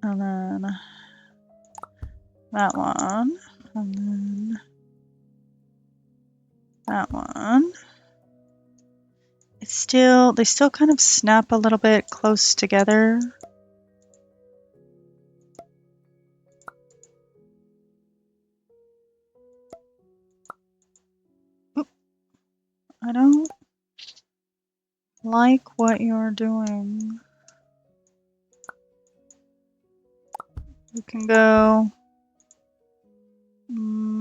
and then that one, and then that one. They still kind of snap a little bit close together. Oop. I don't like what you're doing. You can go,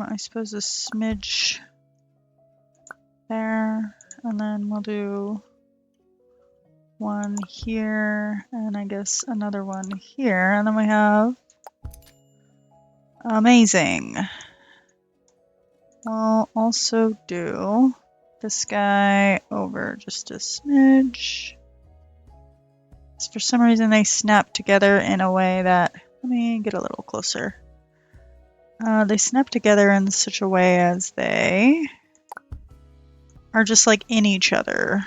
I suppose, a smidge there, and then we'll do one here, and I guess another one here, and then we have amazing. We'll also do this guy over just a smidge. For some reason they snap together in a way that, let me get a little closer. They snap together in such a way as they are just like in each other.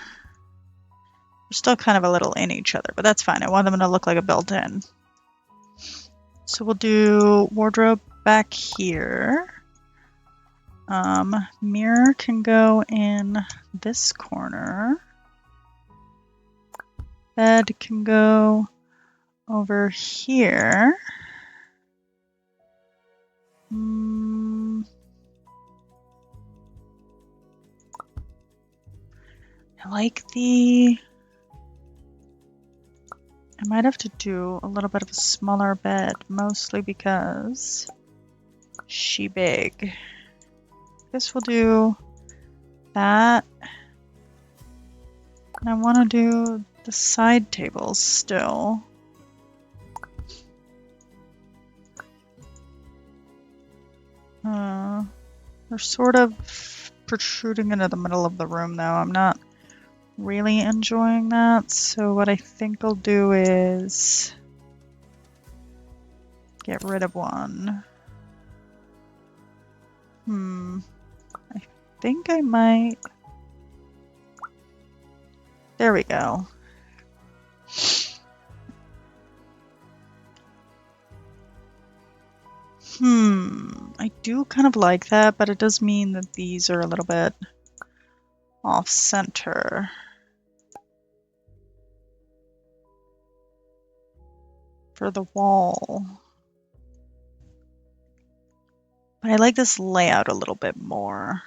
They're still kind of a little in each other, but that's fine. I want them to look like a built-in. So we'll do wardrobe back here. Mirror can go in this corner. Bed can go over here. I I like the... I might have to do a little bit of a smaller bed, mostly because she big. Guess we'll do that. And I want to do the side tables still. They're sort of protruding into the middle of the room though. I'm not really enjoying that, so what I think I'll do is get rid of one. I think I might... There we go. I do kind of like that, but it does mean that these are a little bit off-center. For the wall. But I like this layout a little bit more.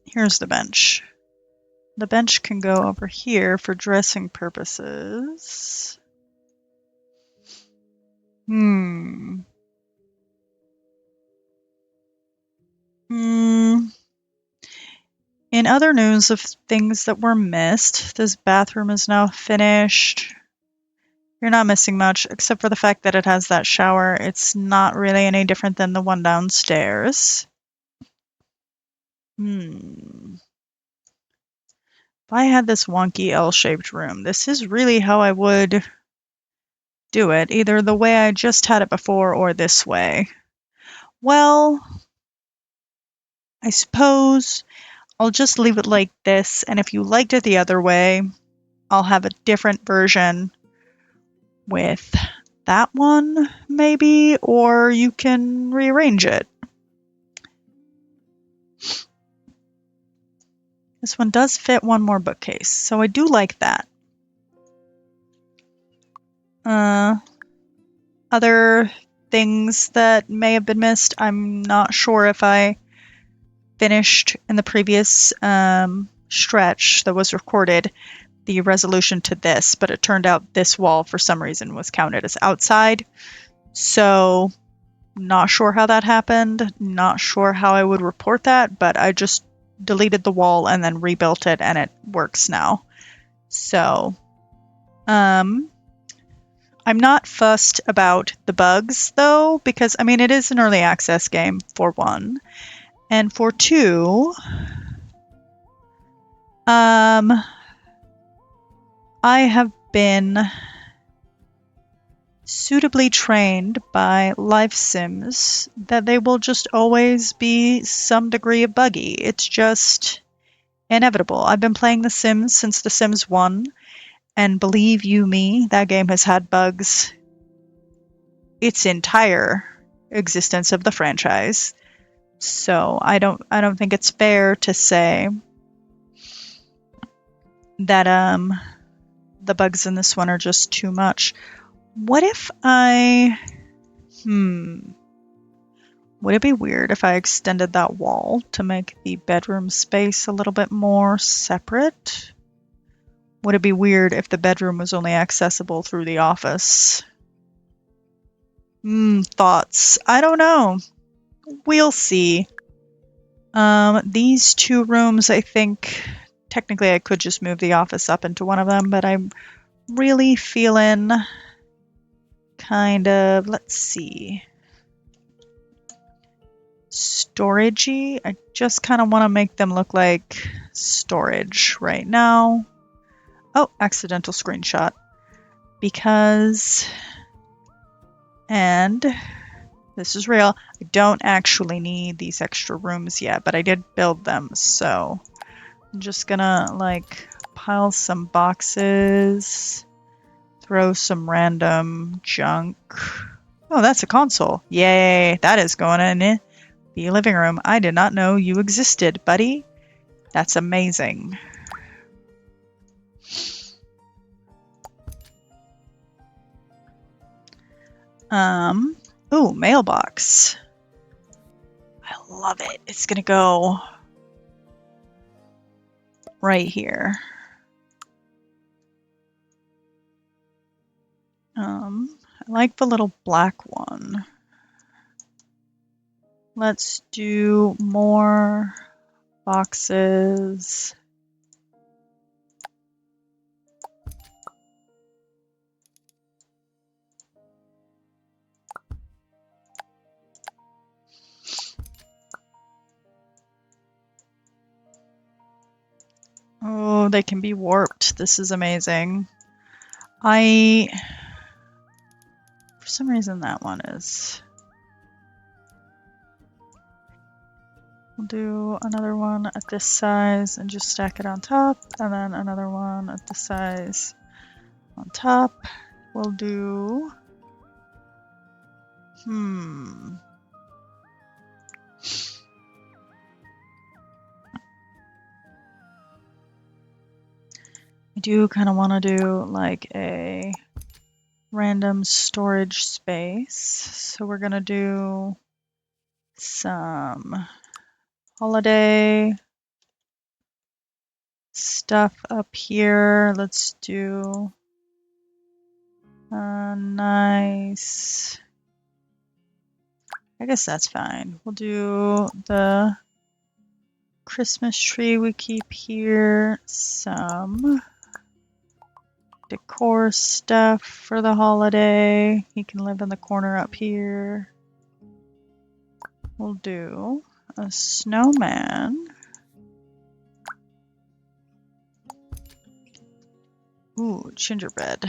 Here's the bench. The bench can go over here for dressing purposes. In other news of things that were missed, this bathroom is now finished. You're not missing much, except for the fact that it has that shower. It's not really any different than the one downstairs. If I had this wonky L-shaped room, this is really how I would do it, either the way I just had it before or this way. Well, I suppose I'll just leave it like this, and if you liked it the other way, I'll have a different version with that one, maybe, or you can rearrange it. This one does fit one more bookcase, so I do like that. Other things that may have been missed, I'm not sure if I finished in the previous stretch that was recorded the resolution to this, but it turned out this wall for some reason was counted as outside. So not sure how that happened, not sure how I would report that, but I just deleted the wall and then rebuilt it and it works now. So I'm not fussed about the bugs though, because I mean it is an early access game for one, and for two, I have been suitably trained by life sims that they will just always be some degree of buggy. It's just inevitable. I've been playing The Sims since The Sims 1, and believe you me, that game has had bugs its entire existence of the franchise. So I don't think it's fair to say that the bugs in this one are just too much. What if I... Would it be weird if I extended that wall to make the bedroom space a little bit more separate? Would it be weird if the bedroom was only accessible through the office? Thoughts. I don't know. We'll see. These two rooms, I think... Technically, I could just move the office up into one of them, but I'm really feeling kind of... Let's see... storagey. I just kind of want to make them look like storage right now. Oh, accidental screenshot. Because, and this is real, I don't actually need these extra rooms yet, but I did build them, so I'm just gonna like pile some boxes, throw some random junk. Oh, that's a console. Yay, that is going in the living room. I did not know you existed, buddy. That's amazing. Ooh, mailbox. I love it. It's gonna go right here. I like the little black one. Let's do more boxes. Oh, they can be warped. This is amazing. For some reason that one is. We'll do another one at this size and just stack it on top, and then another one at this size on top. We'll do, I do kind of want to do like a random storage space. So we're going to do some holiday stuff up here. Let's do a nice, I guess that's fine. We'll do the Christmas tree we keep here, some decor stuff for the holiday. He can live in the corner up here. We'll do a snowman. Ooh, gingerbread.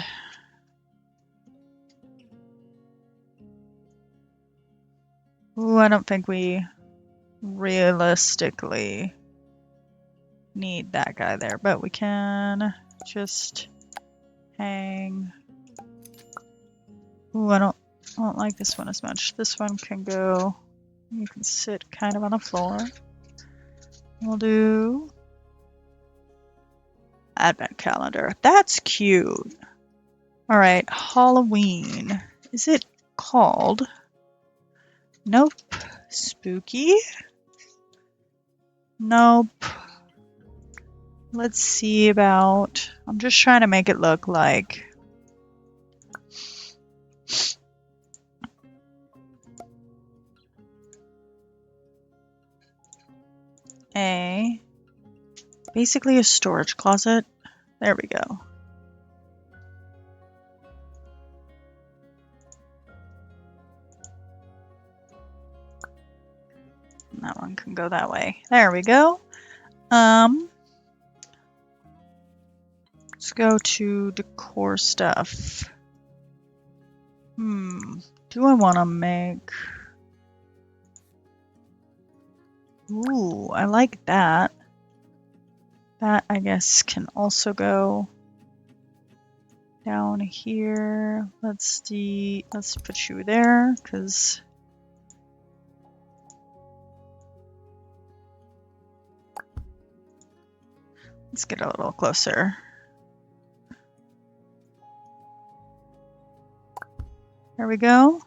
Ooh, I don't think we realistically need that guy there, but we can just hang. Ooh, I don't like this one as much. This one can go, you can sit kind of on the floor. We'll do advent calendar. That's cute. All right, Halloween. Is it called? Nope. Spooky? Nope. Let's see about, I'm just trying to make it look like basically a storage closet. There we go. And that one can go that way. There we go. Let's go to decor stuff. Do I want to make... Ooh, I like that. That, I guess, can also go down here. Let's put you there, because... Let's get a little closer. There we go.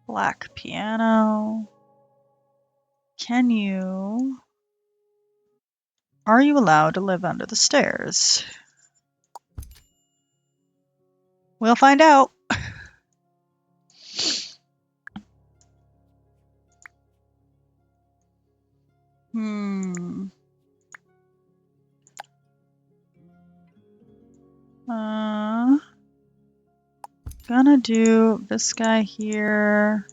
Black piano. Are you allowed to live under the stairs? We'll find out. Gonna do this guy here.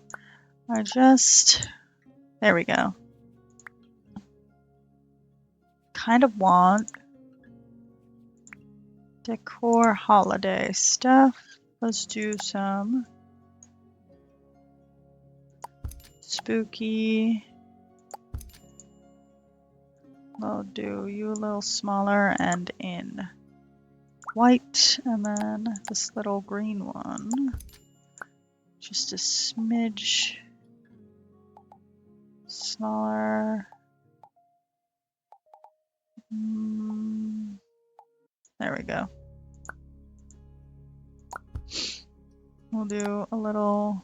There we go. Kind of want decor holiday stuff. Let's do some spooky. We'll do you a little smaller and in white, and then this little green one. Just a smidge smaller. There we go. We'll do a little,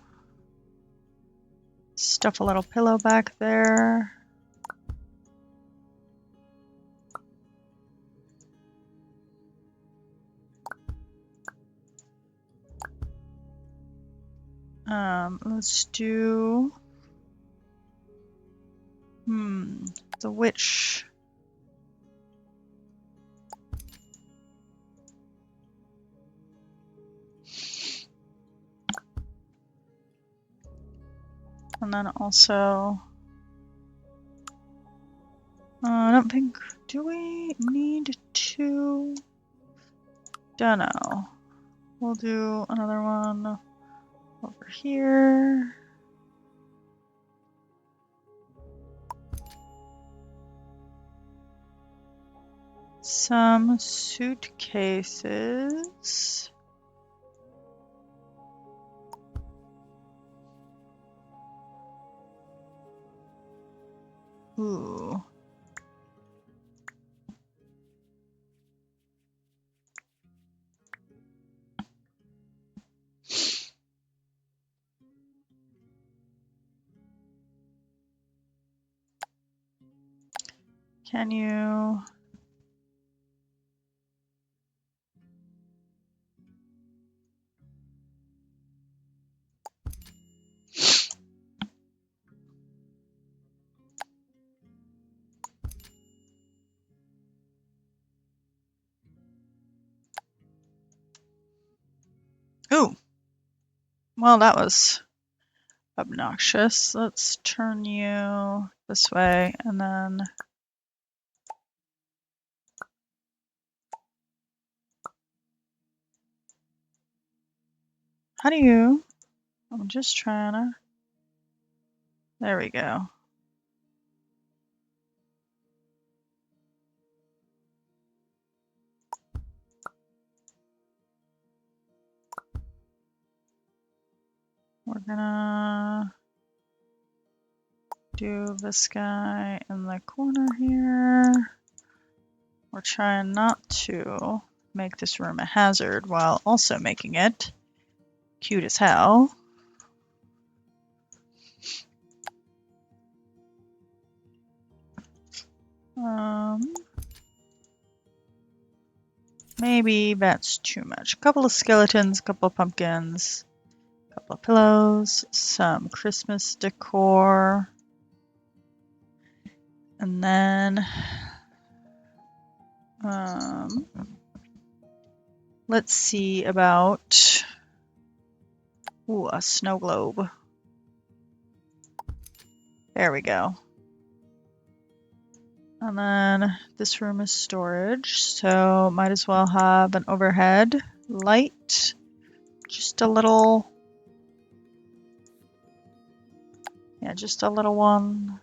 stuff a little pillow back there. Let's do, the witch. And then also, I don't think, do we need to? Dunno. We'll do another one over here. Some suitcases. Ooh. Can you? Ooh. Well, that was obnoxious. Let's turn you this way and then how do you? I'm just trying to. There we go. We're gonna do this guy in the corner here. We're trying not to make this room a hazard while also making it cute as hell. Maybe that's too much. A couple of skeletons, a couple of pumpkins, a couple of pillows, some Christmas decor, and then let's see about a snow globe. There we go. And then this room is storage, so might as well have an overhead light. Just a little, yeah, just a little one.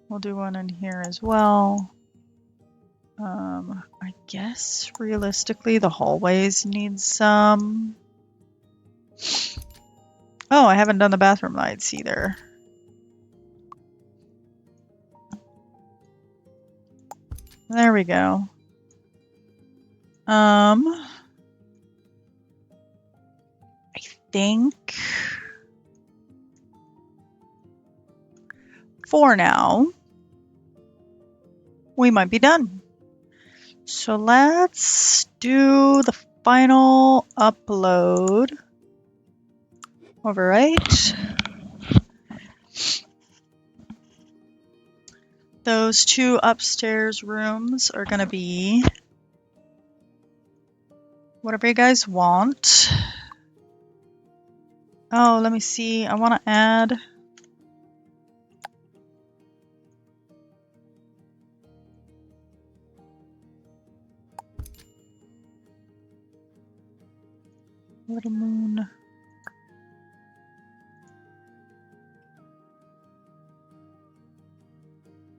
We'll do one in here as well. I guess realistically the hallways need some. Oh, I haven't done the bathroom lights either. There we go. I think for now we might be done. So let's do the final upload. Overwrite. Those two upstairs rooms are going to be whatever you guys want. Oh, let me see. I want to add little moon.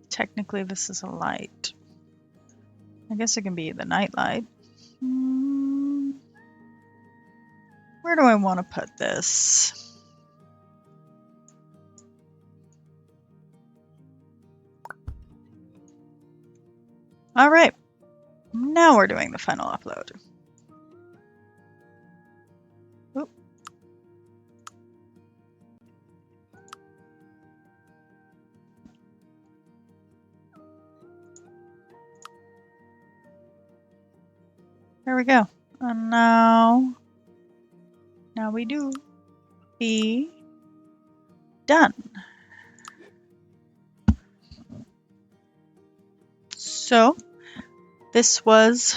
Technically, this is a light. I guess it can be the night light. Where do I want to put this? All right, now we're doing the final upload. There we go. And now we do be done. So this was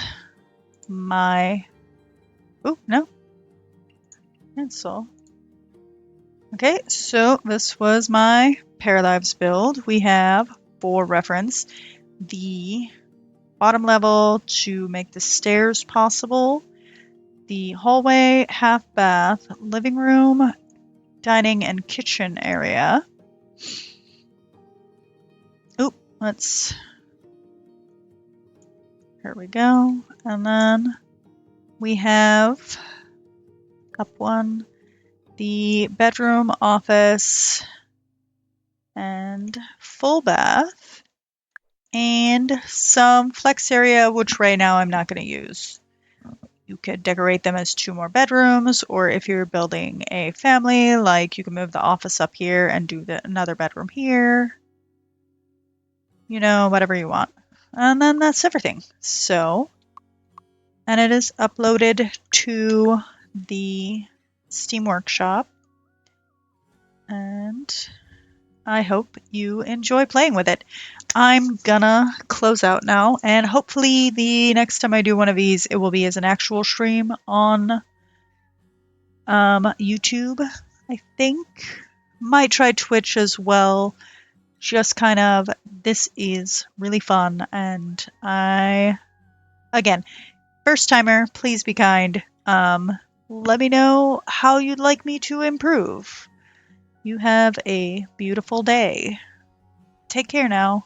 my, oh no, cancel. Okay, so this was my Paralives build. We have, for reference, the bottom level to make the stairs possible, the hallway, half bath, living room, dining and kitchen area. Oop, here we go. And then we have up one, the bedroom, office, and full bath, and some flex area, which right now I'm not going to use. You could decorate them as 2 more bedrooms, or if you're building a family, like you can move the office up here and do another bedroom here. You know, whatever you want. And then that's everything. So, and it is uploaded to the Steam Workshop. And I hope you enjoy playing with it. I'm gonna close out now, and hopefully the next time I do one of these, it will be as an actual stream on YouTube, I think. Might try Twitch as well. Just kind of, this is really fun, and again, first timer, please be kind. Let me know how you'd like me to improve. You have a beautiful day. Take care now.